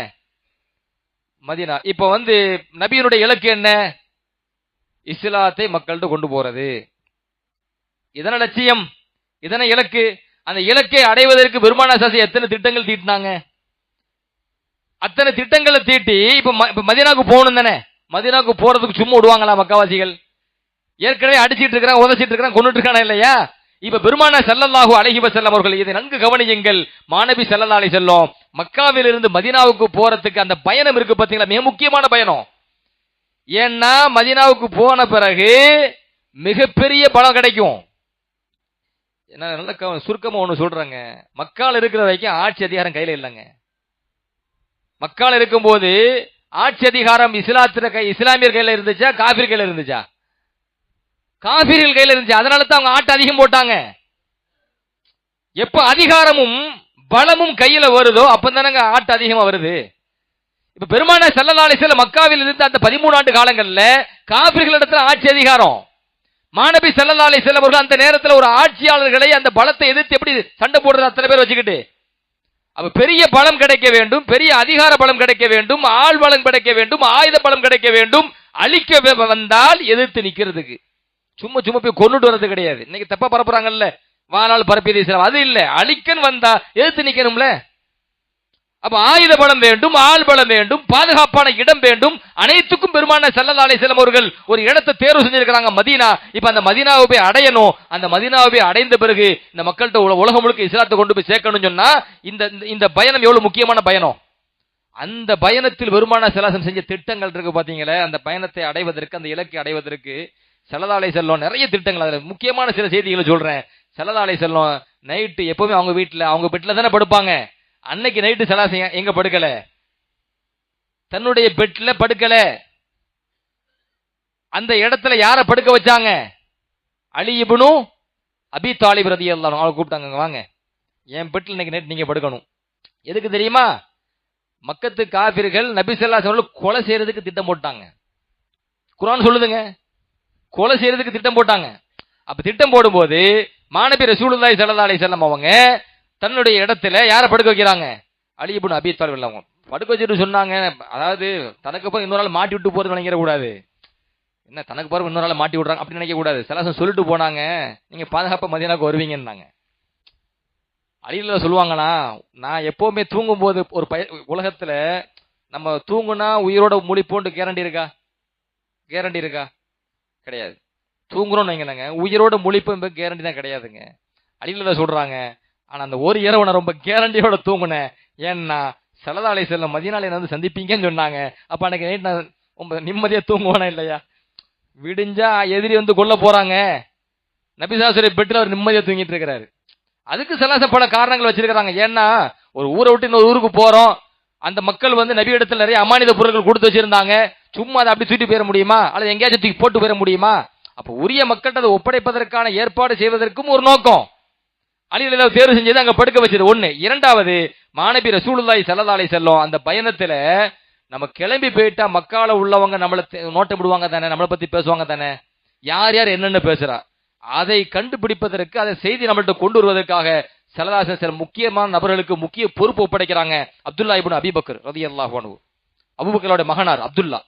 மதீனா. இப்ப நபியினுடைய இலக்கு என்ன? இஸ்லாத்தை மக்கள்கிட்ட கொண்டு போறது. இதன லட்சியம், இதன இலக்கு. அந்த இலக்கை அடைவதற்கு பெருமானார் ஸல்லல்லாஹு எத்தனை திட்டங்கள் தீட்டினாங்க? அத்தனை திட்டங்களை தீட்டி இப்ப மதீனாவுக்கு போகணும் தானே. மதீனாவுக்கு போறதுக்கு சும்மா விடுவாங்களா மக்காவாசிகள்? ஏற்கனவே அடிச்சிட்டு இருக்கிறான், உதச்சிட்டு இருக்கிறான், கொண்டுட்டு இருக்கானா இல்லையா? இப்ப பெருமானார் ஸல்லல்லாஹு அலைஹி வஸல்லம் அவர்கள் இதை நன்கு கவனியுங்கள். மாநபி ஸல்லல்லாஹு அலைஹி வஸல்லம் மக்காவில் இருந்து மதீனாவுக்கு போறதுக்கு அந்த பயணம் இருக்கு பாத்தீங்களா, மிக முக்கியமான பயணம். ஏன்னா மதீனாவுக்கு போன பிறகு மிகப்பெரிய பலம் கிடைக்கும். என்ன நல்ல சுருக்கமா ஒண்ணு சொல்றாங்க, மக்கால் இருக்கிற வரைக்கும் ஆட்சி அதிகாரம் கையில இல்லைங்க. மக்கால் இருக்கும்போது ஆட்சி அதிகாரம் இஸ்லாமியர் கையில இருந்துச்சா காபிர் கையில இருந்துச்சா? காபிர்கள் கையில இருந்துச்சு. அதனால தான் அவங்க ஆட்டு அதிகம் போட்டாங்க. எப்ப அதிகாரமும் பலமும் கையில வருதோ அப்பதானங்க ஆட்டு அதிகமா வருது. இப்ப பெருமானார் ஸல்லல்லாஹு அலைஹி வஸல்லம் மக்காவில் இருந்து அந்த 13 ஆண்டு காலங்கள்ல காபிர்களிடத்துல ஆட்சி அதிகாரம். மாநபி ஸல்லல்லாஹு அலைஹி வஸல்லம் அவர்கள் அந்த நேரத்தில் ஒரு ஆட்சியாளர்களை அந்த பலத்தை எதிர்த்து எப்படி சண்டை போடுறது அத்தனை பேர் வச்சுக்கிட்டு. அப்ப பெரிய பலம் கிடைக்க வேண்டும், பெரிய அதிகார பலம் கிடைக்க வேண்டும், ஆள் பலம் கிடைக்க வேண்டும், ஆயுத பலம் கிடைக்க வேண்டும். அழிக்க வந்தால் எதிர்த்து நிக்கிறதுக்கு, சும்மா சும்மா போய் கொண்டுட்டு வர்றது கிடையாது. இன்னைக்கு தப்பா பரப்புறாங்கல்ல, வானால் பரப்பியது இஸ்லாம், அது இல்ல. அழிக்கன் வந்தா எதிர்த்து நிக்கணும்ல. அப்ப ஆயுத பலம் வேண்டும், ஆள் பலம் வேண்டும், பாதுகாப்பான இடம் வேண்டும். அனைத்துக்கும் பெருமானார் ஸல்லல்லாஹு அலைஹி வஸல்லம் அவர்கள் ஒரு இடத்தை தேர்வு செஞ்சிருக்காங்க, மதீனா. இப்ப அந்த மதீனாவை போய் அடையணும். அந்த மதீனாவை போய் அடைந்த பிறகு இந்த மக்கள்கிட்ட உலகம் முழுக்க இஸ்லாத்தை கொண்டு போய் சேர்க்கணும்னு சொன்னா இந்த பயணம் எவ்வளவு முக்கியமான பயணம். அந்த பயணத்தில் பெருமானார் ஸல்லல்லாஹு அலைஹி வஸல்லம் செஞ்ச திட்டங்கள் இருக்கு பாத்தீங்களா. அந்த பயணத்தை அடைவதற்கு, அந்த இலக்கை அடைவதற்கு ஸல்லல்லாஹு அலைஹி வஸல்லம் நிறைய திட்டங்கள். அதுல முக்கியமான சில செய்திகளை சொல்றேன். ஸல்லல்லாஹு அலைஹி வஸல்லம் நைட்டு எப்பவுமே அவங்க பெட்ல தானே படுப்பாங்க. அன்னைக்கு நைட்டு ஸல்லல்லாஹு எங்க படுக்கல? தன்னுடைய பெட்ல படுக்கல. அந்த இடத்துல யார படுக்க வச்சாங்க? அலி இப்னு அபி தாலிப் ரலியல்லாஹு அன்ஹு. அவங்க கூப்பிட்டாங்க, வாங்க என் பெட்ல இன்னைக்கு நைட் நீங்க படுக்கணும். எதுக்கு தெரியுமா? மக்கத்து காபிர்கள் நபி ஸல்லல்லாஹு அலைஹி வஸல்லம் கொலை செய்யறதுக்கு திட்டம் போட்டாங்க. குர்ஆன் சொல்லுதுங்க, கொலை செய்யறதுக்கு திட்டம் போட்டாங்க. அப்ப திட்டம் போடும்போது மாநபி ரசூலுல்லாஹி ஸல்லல்லாஹு அலைஹி வஸல்லம் அவங்க தன்னுடைய இடத்துல யாரை படுக்க வைக்கிறாங்க? அலி இப்னு அபி தாலிப் அவங்க படுக்க வச்சுட்டு சொன்னாங்க, அதாவது தனக்கு போய் இன்னொரு நாள் மாட்டி விட்டு போறது நினைக்கிற கூடாது. என்ன தனக்கு போற இன்னொரு நாள் மாட்டி விடுறாங்க அப்படி நினைக்க கூடாது. ஸல்லல்லாஹு சொல்லிட்டு போனாங்க, நீங்க பாதுகாப்பா மதீனாவுக்கு வருவீங்கன்னாங்க. அலில சொல்லுவாங்களா, நான் எப்பவுமே தூங்கும் போது ஒரு உலகத்துல நம்ம தூங்குனா உயிரோட முழிப்போண்டு கேரண்டி இருக்கா? கேரண்டி இருக்கா? கிடையாது. தூங்குறோம்னு வைங்களேங்க, உயிரோட முழிப்பு கேரண்டி தான் கிடையாதுங்க. அலில சொல்றாங்க, ஆனா அந்த ஒரு இரவு நான் ரொம்ப கேரண்டியோட தூங்குனேன். ஏன்னா ஸல்லல்லாஹு அலைஹி வஸல்லம் மதீனால வந்து சந்திப்பீங்கன்னு சொன்னாங்க. அப்ப அன்னைக்கு நைட் நான் ரொம்ப நிம்மதியா தூங்குவானா இல்லையா? விடிஞ்சா எதிரி வந்து கொல்ல போறாங்க, நபி ஸல்லல்லாஹு அலைஹி பெட்ல அவர் நிம்மதியா தூங்கிட்டு இருக்கிறாரு. அதுக்கு ஸல்லல்லாஹு பல காரணங்கள் வச்சிருக்காங்க. ஏன்னா ஒரு ஊரை விட்டு இன்னொரு ஊருக்கு போறோம், அந்த மக்கள் வந்து நபி இடத்துல நிறைய அமானித பொருட்கள் கொடுத்து வச்சிருந்தாங்க. சும்மா அதை அப்படி தூக்கிட்டு போயிட முடியுமா? அல்லது எங்கேயாச்சும் தூக்கி போட்டு போயிட முடியுமா? அப்ப உரிய மக்கள்கிட்ட அதை ஒப்படைப்பதற்கான ஏற்பாடு செய்வதற்கும் ஒரு நோக்கம். அலில தேர்வு செஞ்சது அங்க படுக்க வச்சது ஒண்ணு. இரண்டாவது, மாநபி ரசூலுல்லாஹி ஸல்லல்லாஹு அலைஹி வஸல்லம் அந்த பயணத்துல நம்ம கிளம்பி போயிட்டா மக்கால உள்ளவங்க நம்மள நோட்டம் விடுவாங்க தானே, நம்மளை பத்தி பேசுவாங்க தானே, யார் யார் என்னென்ன பேசுறா அதை கண்டுபிடிப்பதற்கு, அதை செய்தி நம்மள்ட்ட கொண்டு வருவதற்காக ஸல்லல்லாஹு அலைஹி வஸல்லம் முக்கியமான நபர்களுக்கு முக்கிய பொறுப்பு ஒப்படைக்கிறாங்க. அப்துல்லா இப்னு அபீ பக்கர் ரலியல்லாஹு அன்ஹு, அபூபக்கரோட மகனார் அப்துல்லா.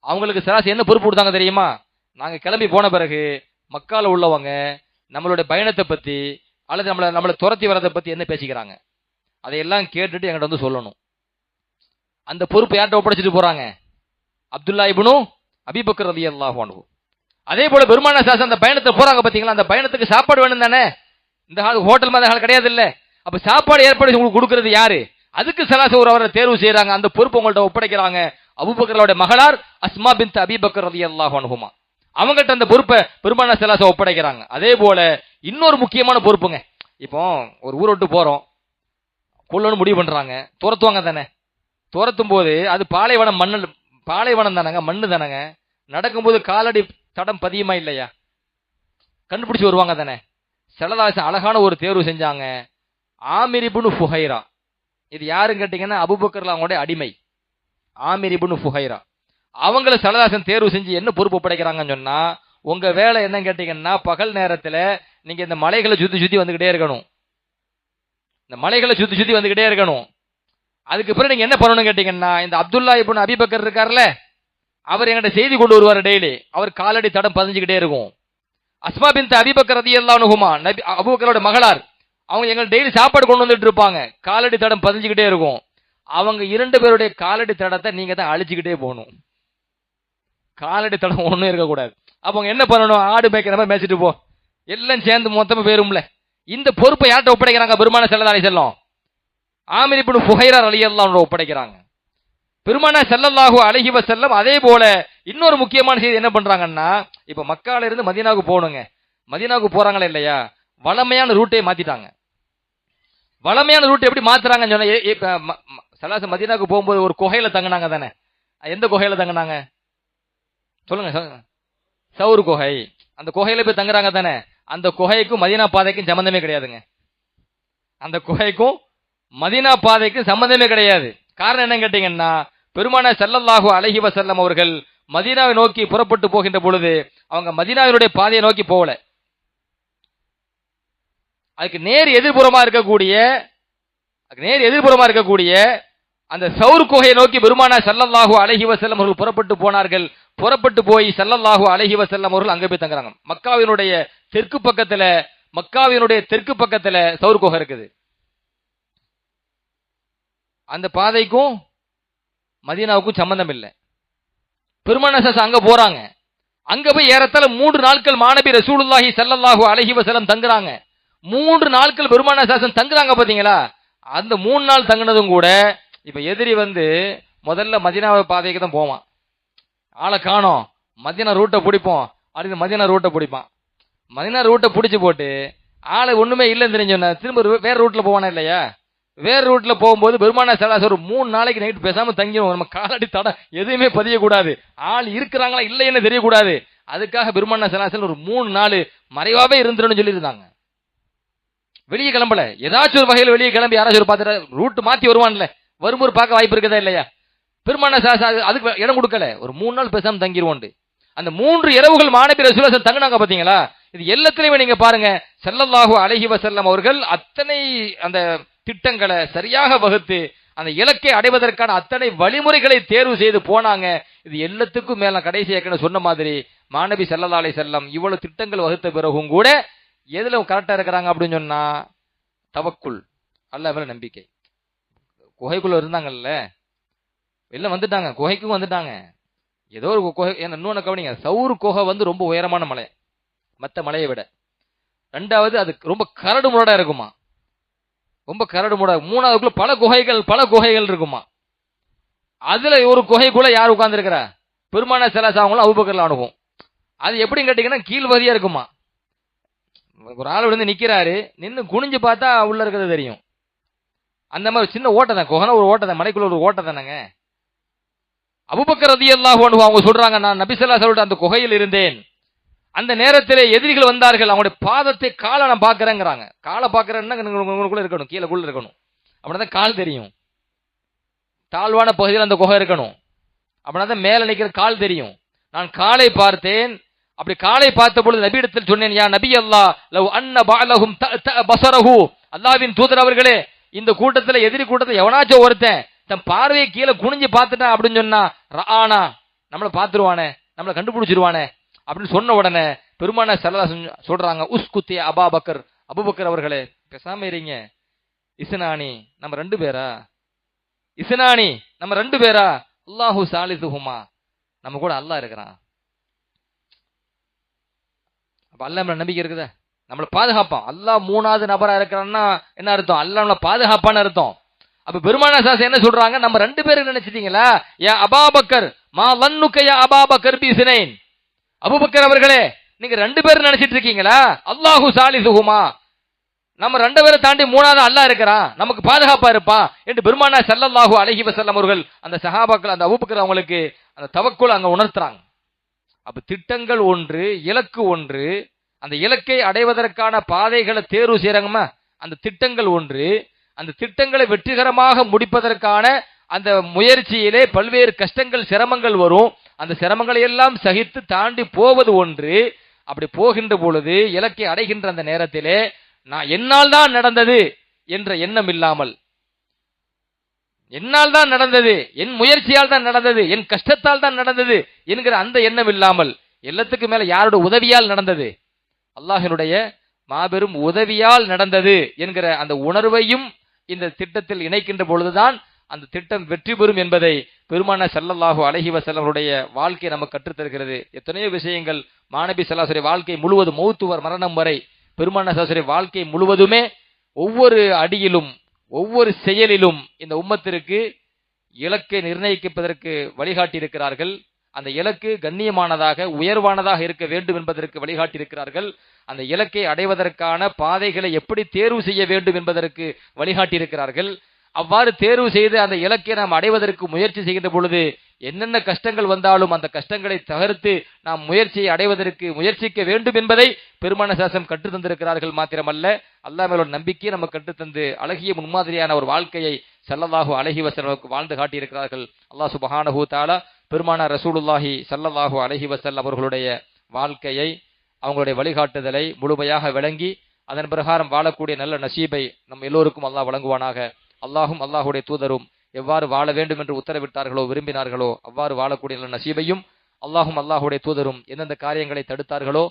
அவங்களுக்கு ஸல்லல்லாஹு என்ன பொறுப்பு கொடுத்தாங்க தெரியுமா? நாங்க கிளம்பி போன பிறகு மக்கால உள்ளவங்க நம்மளுடைய பயணத்தை பத்தி அல்லது நம்மளை துரத்தி வரதை பத்தி என்ன பேசிக்கிறாங்க அதையெல்லாம் கேட்டுட்டு என்கிட்ட வந்து சொல்லணும். அந்த பொறுப்பு யார்கிட்ட ஒப்படைச்சிட்டு போறாங்க? அப்துல்லா இப்னு அபீ பக்கர் ரலியல்லாஹு அன்ஹு. அதே போல பெருமானார் ஸல்லல்லாஹு அந்த பயணத்தை போறாங்க பாத்தீங்களா, அந்த பயணத்துக்கு சாப்பாடு வேணும் தானே. இந்த ஹோட்டல் மாதிரி கிடையாது இல்ல. அப்ப சாப்பாடு ஏற்பாடு உங்களுக்கு கொடுக்கறது யாரு? அதுக்கு ஸல்லல்லாஹு ஒரு அவரை தேர்வு செய்யறாங்க. அந்த பொறுப்பு உங்கள்ட்ட ஒப்படைக்கிறாங்க. அபூபக்கரோட மகளார் அஸ்மா பின்த் அபீ பக்கர் ரலியல்லாஹு அன்ஹுமா, அவங்ககிட்ட அந்த பொறுப்பை பெருமானார் ஸல்லல்லாஹு ஒப்படைக்கிறாங்க. அதே போல இன்னொரு முக்கியமான பொறுப்புங்க. இப்போ ஒரு ஊரை விட்டு போறோம், கொல்லணும் முடிவு பண்றாங்க, துரத்துவாங்க தானே. துரத்தும் போது அது பாலைவனம் தானங்க, மண்ணு தானங்க. நடக்கும்போது காலடி தடம் பதியுமா இல்லையா? கண்டுபிடிச்சு வருவாங்க தானே. ஸல்லல்லாஹு அழகான ஒரு தேர்வு செஞ்சாங்க. ஆமிர் இப்னு ஃபுஹைரா, இது யாருன்னு கேட்டீங்கன்னா அபூபக்கர் அவங்களுடைய அடிமை ஆமிர் இப்னு ஃபுஹைரா. அவங்கள ஸல்லல்லாஹு தேர்வு செஞ்சு என்ன பொறுப்பு ஒப்படைக்கிறாங்கன்னு சொன்னா, உங்க வேலை என்னன்னு கேட்டீங்கன்னா, பகல் நேரத்துல நீங்க இந்த மலைகளை சுத்தி சுத்தி வந்துகிட்டே இருக்கணும். இந்த மலைகளை சுத்தி சுத்தி வந்துகிட்டே இருக்கணும். அதுக்கு பிறகு நீங்க என்ன பண்ணணும் கேட்டீங்கன்னா, இந்த அப்துல்லா இப்னு அபீபக்கர் இருக்கார்ல, அவர் என்கிட்ட செய்தி கொண்டு வருவார் டெய்லி. அவர் காலடி தடம் பதிஞ்சுக்கிட்டே இருக்கும். அஸ்மா பின்த் அபீபக்கர் ரலியல்லாஹு அன்ஹுமா, நபி அபூபக்கரோட மகளார், அவங்க எங்களுக்கு டெய்லி சாப்பாடு கொண்டு வந்துட்டு இருப்பாங்க. காலடி தடம் பதிஞ்சுக்கிட்டே இருக்கும். அவங்க 2 பேருடைய காலடி தடத்தை நீங்க தான் அழிச்சுக்கிட்டே போகணும். காலடி தடம் ஒண்ணும் இருக்கக்கூடாது. அப்ப அவங்க என்ன பண்ணணும்? ஆடு மேய்க்கிற மாதிரி மேய்ச்சிட்டு போ, எல்லாம் சேர்ந்து மொத்தமா போயிரும்ல. இந்த பொறுப்பை யார்கிட்ட ஒப்படைக்கிறாங்க? பெருமானார் ஸல்லல்லாஹு அலைஹி வஸல்லம் ஆமிர் இப்னு ஃபுஹைரா ரலியல்லாஹு அன்ஹு ஒப்படைக்கிறாங்க. பெருமானார் ஸல்லல்லாஹு அலைஹி வஸல்லம் அதே போல இன்னொரு முக்கியமான செய்தி என்ன பண்றாங்கன்னா, இப்ப மக்கால இருந்து மதீனாவுக்கு போகணுங்க. மதீனாவுக்கு போறாங்களா இல்லையா, வளமையான ரூட்டை மாத்திட்டாங்க. வளமையான ரூட் எப்படி மாத்துறாங்கன்னு சொன்னா, ஸல்லல்லாஹு மதீனாவுக்கு போகும்போது ஒரு குகையில தங்கினாங்க தானே. எந்த குகையில தங்கினாங்க சொல்லுங்க? சவுர் குகை. அந்த குகையில போய் தங்குறாங்க தானே. அந்த குகைக்கும் மதீனா பாதைக்கும் சம்பந்தமே கிடையாதுங்க. அந்த குகைக்கும் மதீனா பாதைக்கும் சம்பந்தமே கிடையாது. காரணம் என்னன்னு கேட்டீங்கன்னா, பெருமானார் ஸல்லல்லாஹு அலைஹி வஸல்லம் அவர்கள் மதீனாவை நோக்கி புறப்பட்டு போகின்ற பொழுது அவங்க மதீனாவினுடைய பாதையை நோக்கி போகல. அதுக்கு நேர் எதிர்புறமா இருக்கக்கூடிய அந்த சவுர் குகையை நோக்கி பெருமானார் ஸல்லல்லாஹு அலைஹி வஸல்லம் அவர்கள் புறப்பட்டு போனார்கள். புறப்பட்டு போய் ஸல்லல்லாஹு அலைஹி வஸல்லம் அவர்கள் அங்க போய் தங்குறாங்க. மக்காவினுடைய தெற்கு பக்கத்துல சவுர் குகை இருக்குது. அந்த பாதைக்கும் மதீனாவுக்கும் சம்பந்தம் இல்லை. பெருமானார் அங்க போறாங்க. அங்க போய் ஏறத்தாழ 3 நாட்கள் மாநபி ரசூலுல்லாஹி ஸல்லல்லாஹு அலைஹி வஸல்லம் தங்குறாங்க. 3 நாட்கள் பெருமானார் தங்குறாங்க பாத்தீங்களா. அந்த 3 நாள் தங்கினதும் கூட இப்ப எதிரி முதல்ல மதீனா பாதைக்கு தான் போவான். ஆளை காணோம், மதீனா ரூட்டை பிடிப்போம், அடுத்து மதீனா ரூட்டை பிடிப்பான். மதீனா ரூட்டை பிடிச்சு போட்டு ஆளை ஒண்ணுமே இல்லைன்னு தெரிஞ்சோன்னா திரும்ப வேற ரூட்ல போவானா இல்லையா. வேற ரூட்ல போகும்போது பெருமானார் ஸல்லல்லாஹு ஒரு 3 நாளைக்கு நைட்டு பேசாம தங்கிடும். நம்ம காலடி தடம் எதுவுமே பதியக்கூடாது, ஆள் இருக்கிறாங்களா இல்லைன்னு தெரியக்கூடாது. அதுக்காக பெருமானார் ஸல்லல்லாஹு ஒரு 3 நாள் மறைவாவே இருந்துருன்னு சொல்லியிருந்தாங்க. வெளியே கிளம்பல. ஏதாச்சும் ஒரு வகையில் வெளியே கிளம்பி யாராச்சும் ஒரு பார்த்துட்டு ரூட் மாத்தி வருவான்ல, வரும்போது பார்க்க வாய்ப்பு இருக்குதா இல்லையா. பெருமானார் ஸல்லல்லாஹு அதுக்கு இடம் கொடுக்கல. ஒரு 3 நாள் பேசாம தங்கிடுவோம். அந்த 3 இரவுகள் மாநபி ரசூலுல்லாஹி தங்கினாங்க பாத்தீங்களா. இது எல்லாத்திலையுமே நீங்க பாருங்க, ஸல்லல்லாஹு அலைஹி வஸல்லம் அவர்கள் அத்தனை அந்த திட்டங்களை சரியாக வகுத்து அந்த இலக்கை அடைவதற்கான அத்தனை வழிமுறைகளை தேர்வு செய்து போனாங்க. இது எல்லாத்துக்கும் மேல கடைசி ஏற்கனவே சொன்ன மாதிரி மாநபி ஸல்லல்லாஹு அலைஹி வஸல்லம் இவ்வளவு திட்டங்கள் வகுத்த பிறகும் கூட எதுல கரெக்டா இருக்கிறாங்க அப்படின்னு சொன்னா, தவக்குல், அல்லாஹ் மேல நம்பிக்கை. குகைக்குள்ள இருந்தாங்கல்ல, வெளில வந்துட்டாங்க, குகைக்கும் வந்துட்டாங்க. ஏதோ ஒரு குகை. இன்னொன்னு கவனிங்க, சவுர் குகை ரொம்ப உயரமான மலை, மற்ற மலையை விட. 2வது அது ரொம்ப கரடு முரடா இருக்குமா, ரொம்ப கரடு முரடா. 3வதுக்குள்ள பல குகைகள் இருக்குமா. அதுல ஒரு குகைக்குள்ள யார் உட்கார்ந்து இருக்கிறா? பெருமானார் ஸல்லல்லாஹு அவங்களும் அபூபக்கர் அனுபவம். அது எப்படின்னு கேட்டீங்கன்னா கீழ்வதியா இருக்குமா. ஒரு ஆள் நிக்கிறாரு, நின்று குனிஞ்சு பார்த்தா உள்ள இருக்கிறது தெரியும். அந்த மாதிரி சின்ன ஓட்டை தான், குகைனா ஒரு ஓட்டை தான், மலைக்குள்ள ஒரு ஓட்டை தானங்க. அபூபக்கர் ரலியல்லாஹு அன்ஹு அவங்க சொல்றாங்க, நான் நபி ஸல்லல்லாஹு அலைஹி வஸல்லம் அந்த குகையில் இருந்தேன். அந்த நேரத்திலே எதிரிகள் வந்தார்கள், அவங்களுடைய பாதத்தை காலை நான் பாக்குறேங்கிறாங்க. காலை பாக்குறேன்னா இருக்கணும், கீழே இருக்கணும், அப்படின்னா கால் தெரியும். தாழ்வான பகுதியில் அந்த குகை இருக்கணும், அப்படின்னா தான் மேல நிக்கிற கால் தெரியும். நான் காலை பார்த்தேன். அப்படி காலை பார்த்த பொழுது நபியிடத்தில் சொன்னேன், யா நபி அல்லாஹ், லவ் அன்ன பஅலஹும் பஸரஹு, அல்லாஹ்வின் தூதர் அவர்களே, இந்த கூட்டத்துல எதிரி கூட்டத்துல எவனாச்சும் ஒருத்தன் தன் பார்வையை கீழே குனிஞ்சு பார்த்துட்டான் அப்படின்னு சொன்னா, ரஆனா, நம்மளை பார்த்துருவானே, நம்மளை கண்டுபிடிச்சிருவானே அப்படின்னு சொன்ன உடனே பெருமானார் ஸல்லல்லாஹு அலைஹி வஸல்லம் சொல்றாங்க, உஸ்குத்தி அபூபக்கர், அபூபக்கர் அவர்களே பேசாம இருங்க. இஸ்னானி, நம்ம 2 பேரா? இஸ்னானி, நம்ம 2 பேரா? அல்லாஹு சாலிசுஹுமா, நம்ம கூட அல்லாஹ் இருக்கிறான். அப்ப அல்லாஹ் மேல நம்பிக்கை இருக்குதா? நம்மளை பாதுகாப்பான். அல்லாஹ் 3வது நபரா இருக்கிறான்னா என்ன அர்த்தம்? அல்லாஹ் நம்மளை பாதுகாப்பான்னு அர்த்தம். அப்ப பெருமானார் ஸல்லல்லாஹு என்ன சொல்றாங்க, நம்ம 2 பேரும் நினைச்சிட்டீங்களா? யா அபூபக்கர் மா லன்னுக யா அபூபக்கர் பிஸ்னைன், அபூபக்கர் அவர்களே நீங்க 2 பேரும் நினைச்சிட்டு இருக்கீங்களா? அல்லாஹு சாலிசுஹுமா, நம்ம 2 பேரை தாண்டி 3வது அல்லாஹ் இருக்கிறான், நமக்கு பாதுகாப்பா இருப்பான் என்று பெருமானார் ஸல்லல்லாஹு அலைஹி வஸல்லம் அவர்கள் அந்த சஹாபாக்கள், அந்த அபூபக்கர் அவங்களுக்கு அந்த தவக்குல் அங்க உணர்த்துறாங்க. அப்ப திட்டங்கள் ஒன்று, இலக்கு ஒன்று, அந்த இலக்கை அடைவதற்கான பாதைகளை தேர்வு செய்யறாங்கம்மா, அந்த திட்டங்கள் ஒன்று. அந்த திட்டங்களை வெற்றிகரமாக முடிப்பதற்கான அந்த முயற்சியிலே பல்வேறு கஷ்டங்கள், சிரமங்கள் வரும். அந்த சிரமங்களை எல்லாம் சகித்து தாண்டி போவது ஒன்று. அப்படி போகின்ற பொழுது இலக்கை அடைகின்ற அந்த நேரத்திலே நான் என்னால் தான் நடந்தது என்ற எண்ணம் இல்லாமல், என்னால் தான் நடந்தது, என் முயற்சியால் தான் நடந்தது, என் கஷ்டத்தால் தான் நடந்தது என்கிற அந்த எண்ணம் இல்லாமல், எல்லாத்துக்கு மேல யாருடைய உதவியால் நடந்தது? அல்லாஹ்வினுடைய மாபெரும் உதவியால் நடந்தது என்கிற அந்த உணர்வையும் இந்த திட்டத்தில் இணைக்கின்ற பொழுதுதான் அந்த திட்டம் வெற்றி பெறும் என்பதை பெருமானார் ஸல்லல்லாஹு அலைஹி வஸல்லம் அவருடைய வாழ்க்கை நமக்கு கற்றுத்தருகிறது. எத்தனையோ விஷயங்கள் மாநபி ஸல்லல்லாஹு அலைஹி வாழ்க்கை முழுவதும், மௌத்துவர் மரணம் வரை பெருமானார் ஸல்லல்லாஹு அலைஹி வாழ்க்கை முழுவதுமே ஒவ்வொரு அடியிலும் ஒவ்வொரு செயலிலும் இந்த உம்மத்திற்கு இலக்கை நிர்ணயிப்பதற்கு வழிகாட்டி இருக்கிறார்கள். அந்த இலக்கு கண்ணியமானதாக, உயர்வானதாக இருக்க வேண்டும் என்பதற்கு வழிகாட்டி இருக்கிறார்கள். அந்த இலக்கை அடைவதற்கான பாதைகளை எப்படி தேர்வு செய்ய வேண்டும் என்பதற்கு வழிகாட்டி இருக்கிறார்கள். அவ்வாறு தேர்வு செய்து அந்த இலக்கை நாம் அடைவதற்கு முயற்சி செய்கின்ற பொழுது என்னென்ன கஷ்டங்கள் வந்தாலும் அந்த கஷ்டங்களை தகர்த்து நாம் முயற்சியை அடைவதற்கு முயற்சிக்க வேண்டும் என்பதை பெருமானார் ஸல்லல்லாஹு கற்று தந்திருக்கிறார்கள். மாத்திரமல்ல, அல்லாஹ் மேல் நம்பிக்கை நமக்கு கற்றுத்தந்து அழகிய முன்மாதிரியான ஒரு வாழ்க்கையை ஸல்லல்லாஹு அலைஹி வஸல்லம் வாழ்ந்து காட்டியிருக்கிறார்கள். அல்லாஹ் சுப்ஹானஹு தஆலா பெருமானார் ரசூலுல்லாஹி ஸல்லல்லாஹு அலைஹி வஸல்லம் அவர்களுடைய வாழ்க்கையை, அவங்களுடைய வழிகாட்டுதலை முழுமையாக விளங்கி அதன் பிரகாரம் வாழக்கூடிய நல்ல நசீபை நம் எல்லோருக்கும் அல்லாஹ் வழங்குவானாக. அல்லாஹும் அல்லாஹுடைய தூதரும் எவ்வாறு வாழ வேண்டும் என்று உத்தரவிட்டார்களோ, விரும்பினார்களோ அவ்வாறு வாழக்கூடிய நல்ல நசீபையும், அல்லாஹும் அல்லாஹுடைய தூதரும் எந்தெந்த காரியங்களை தடுத்தார்களோ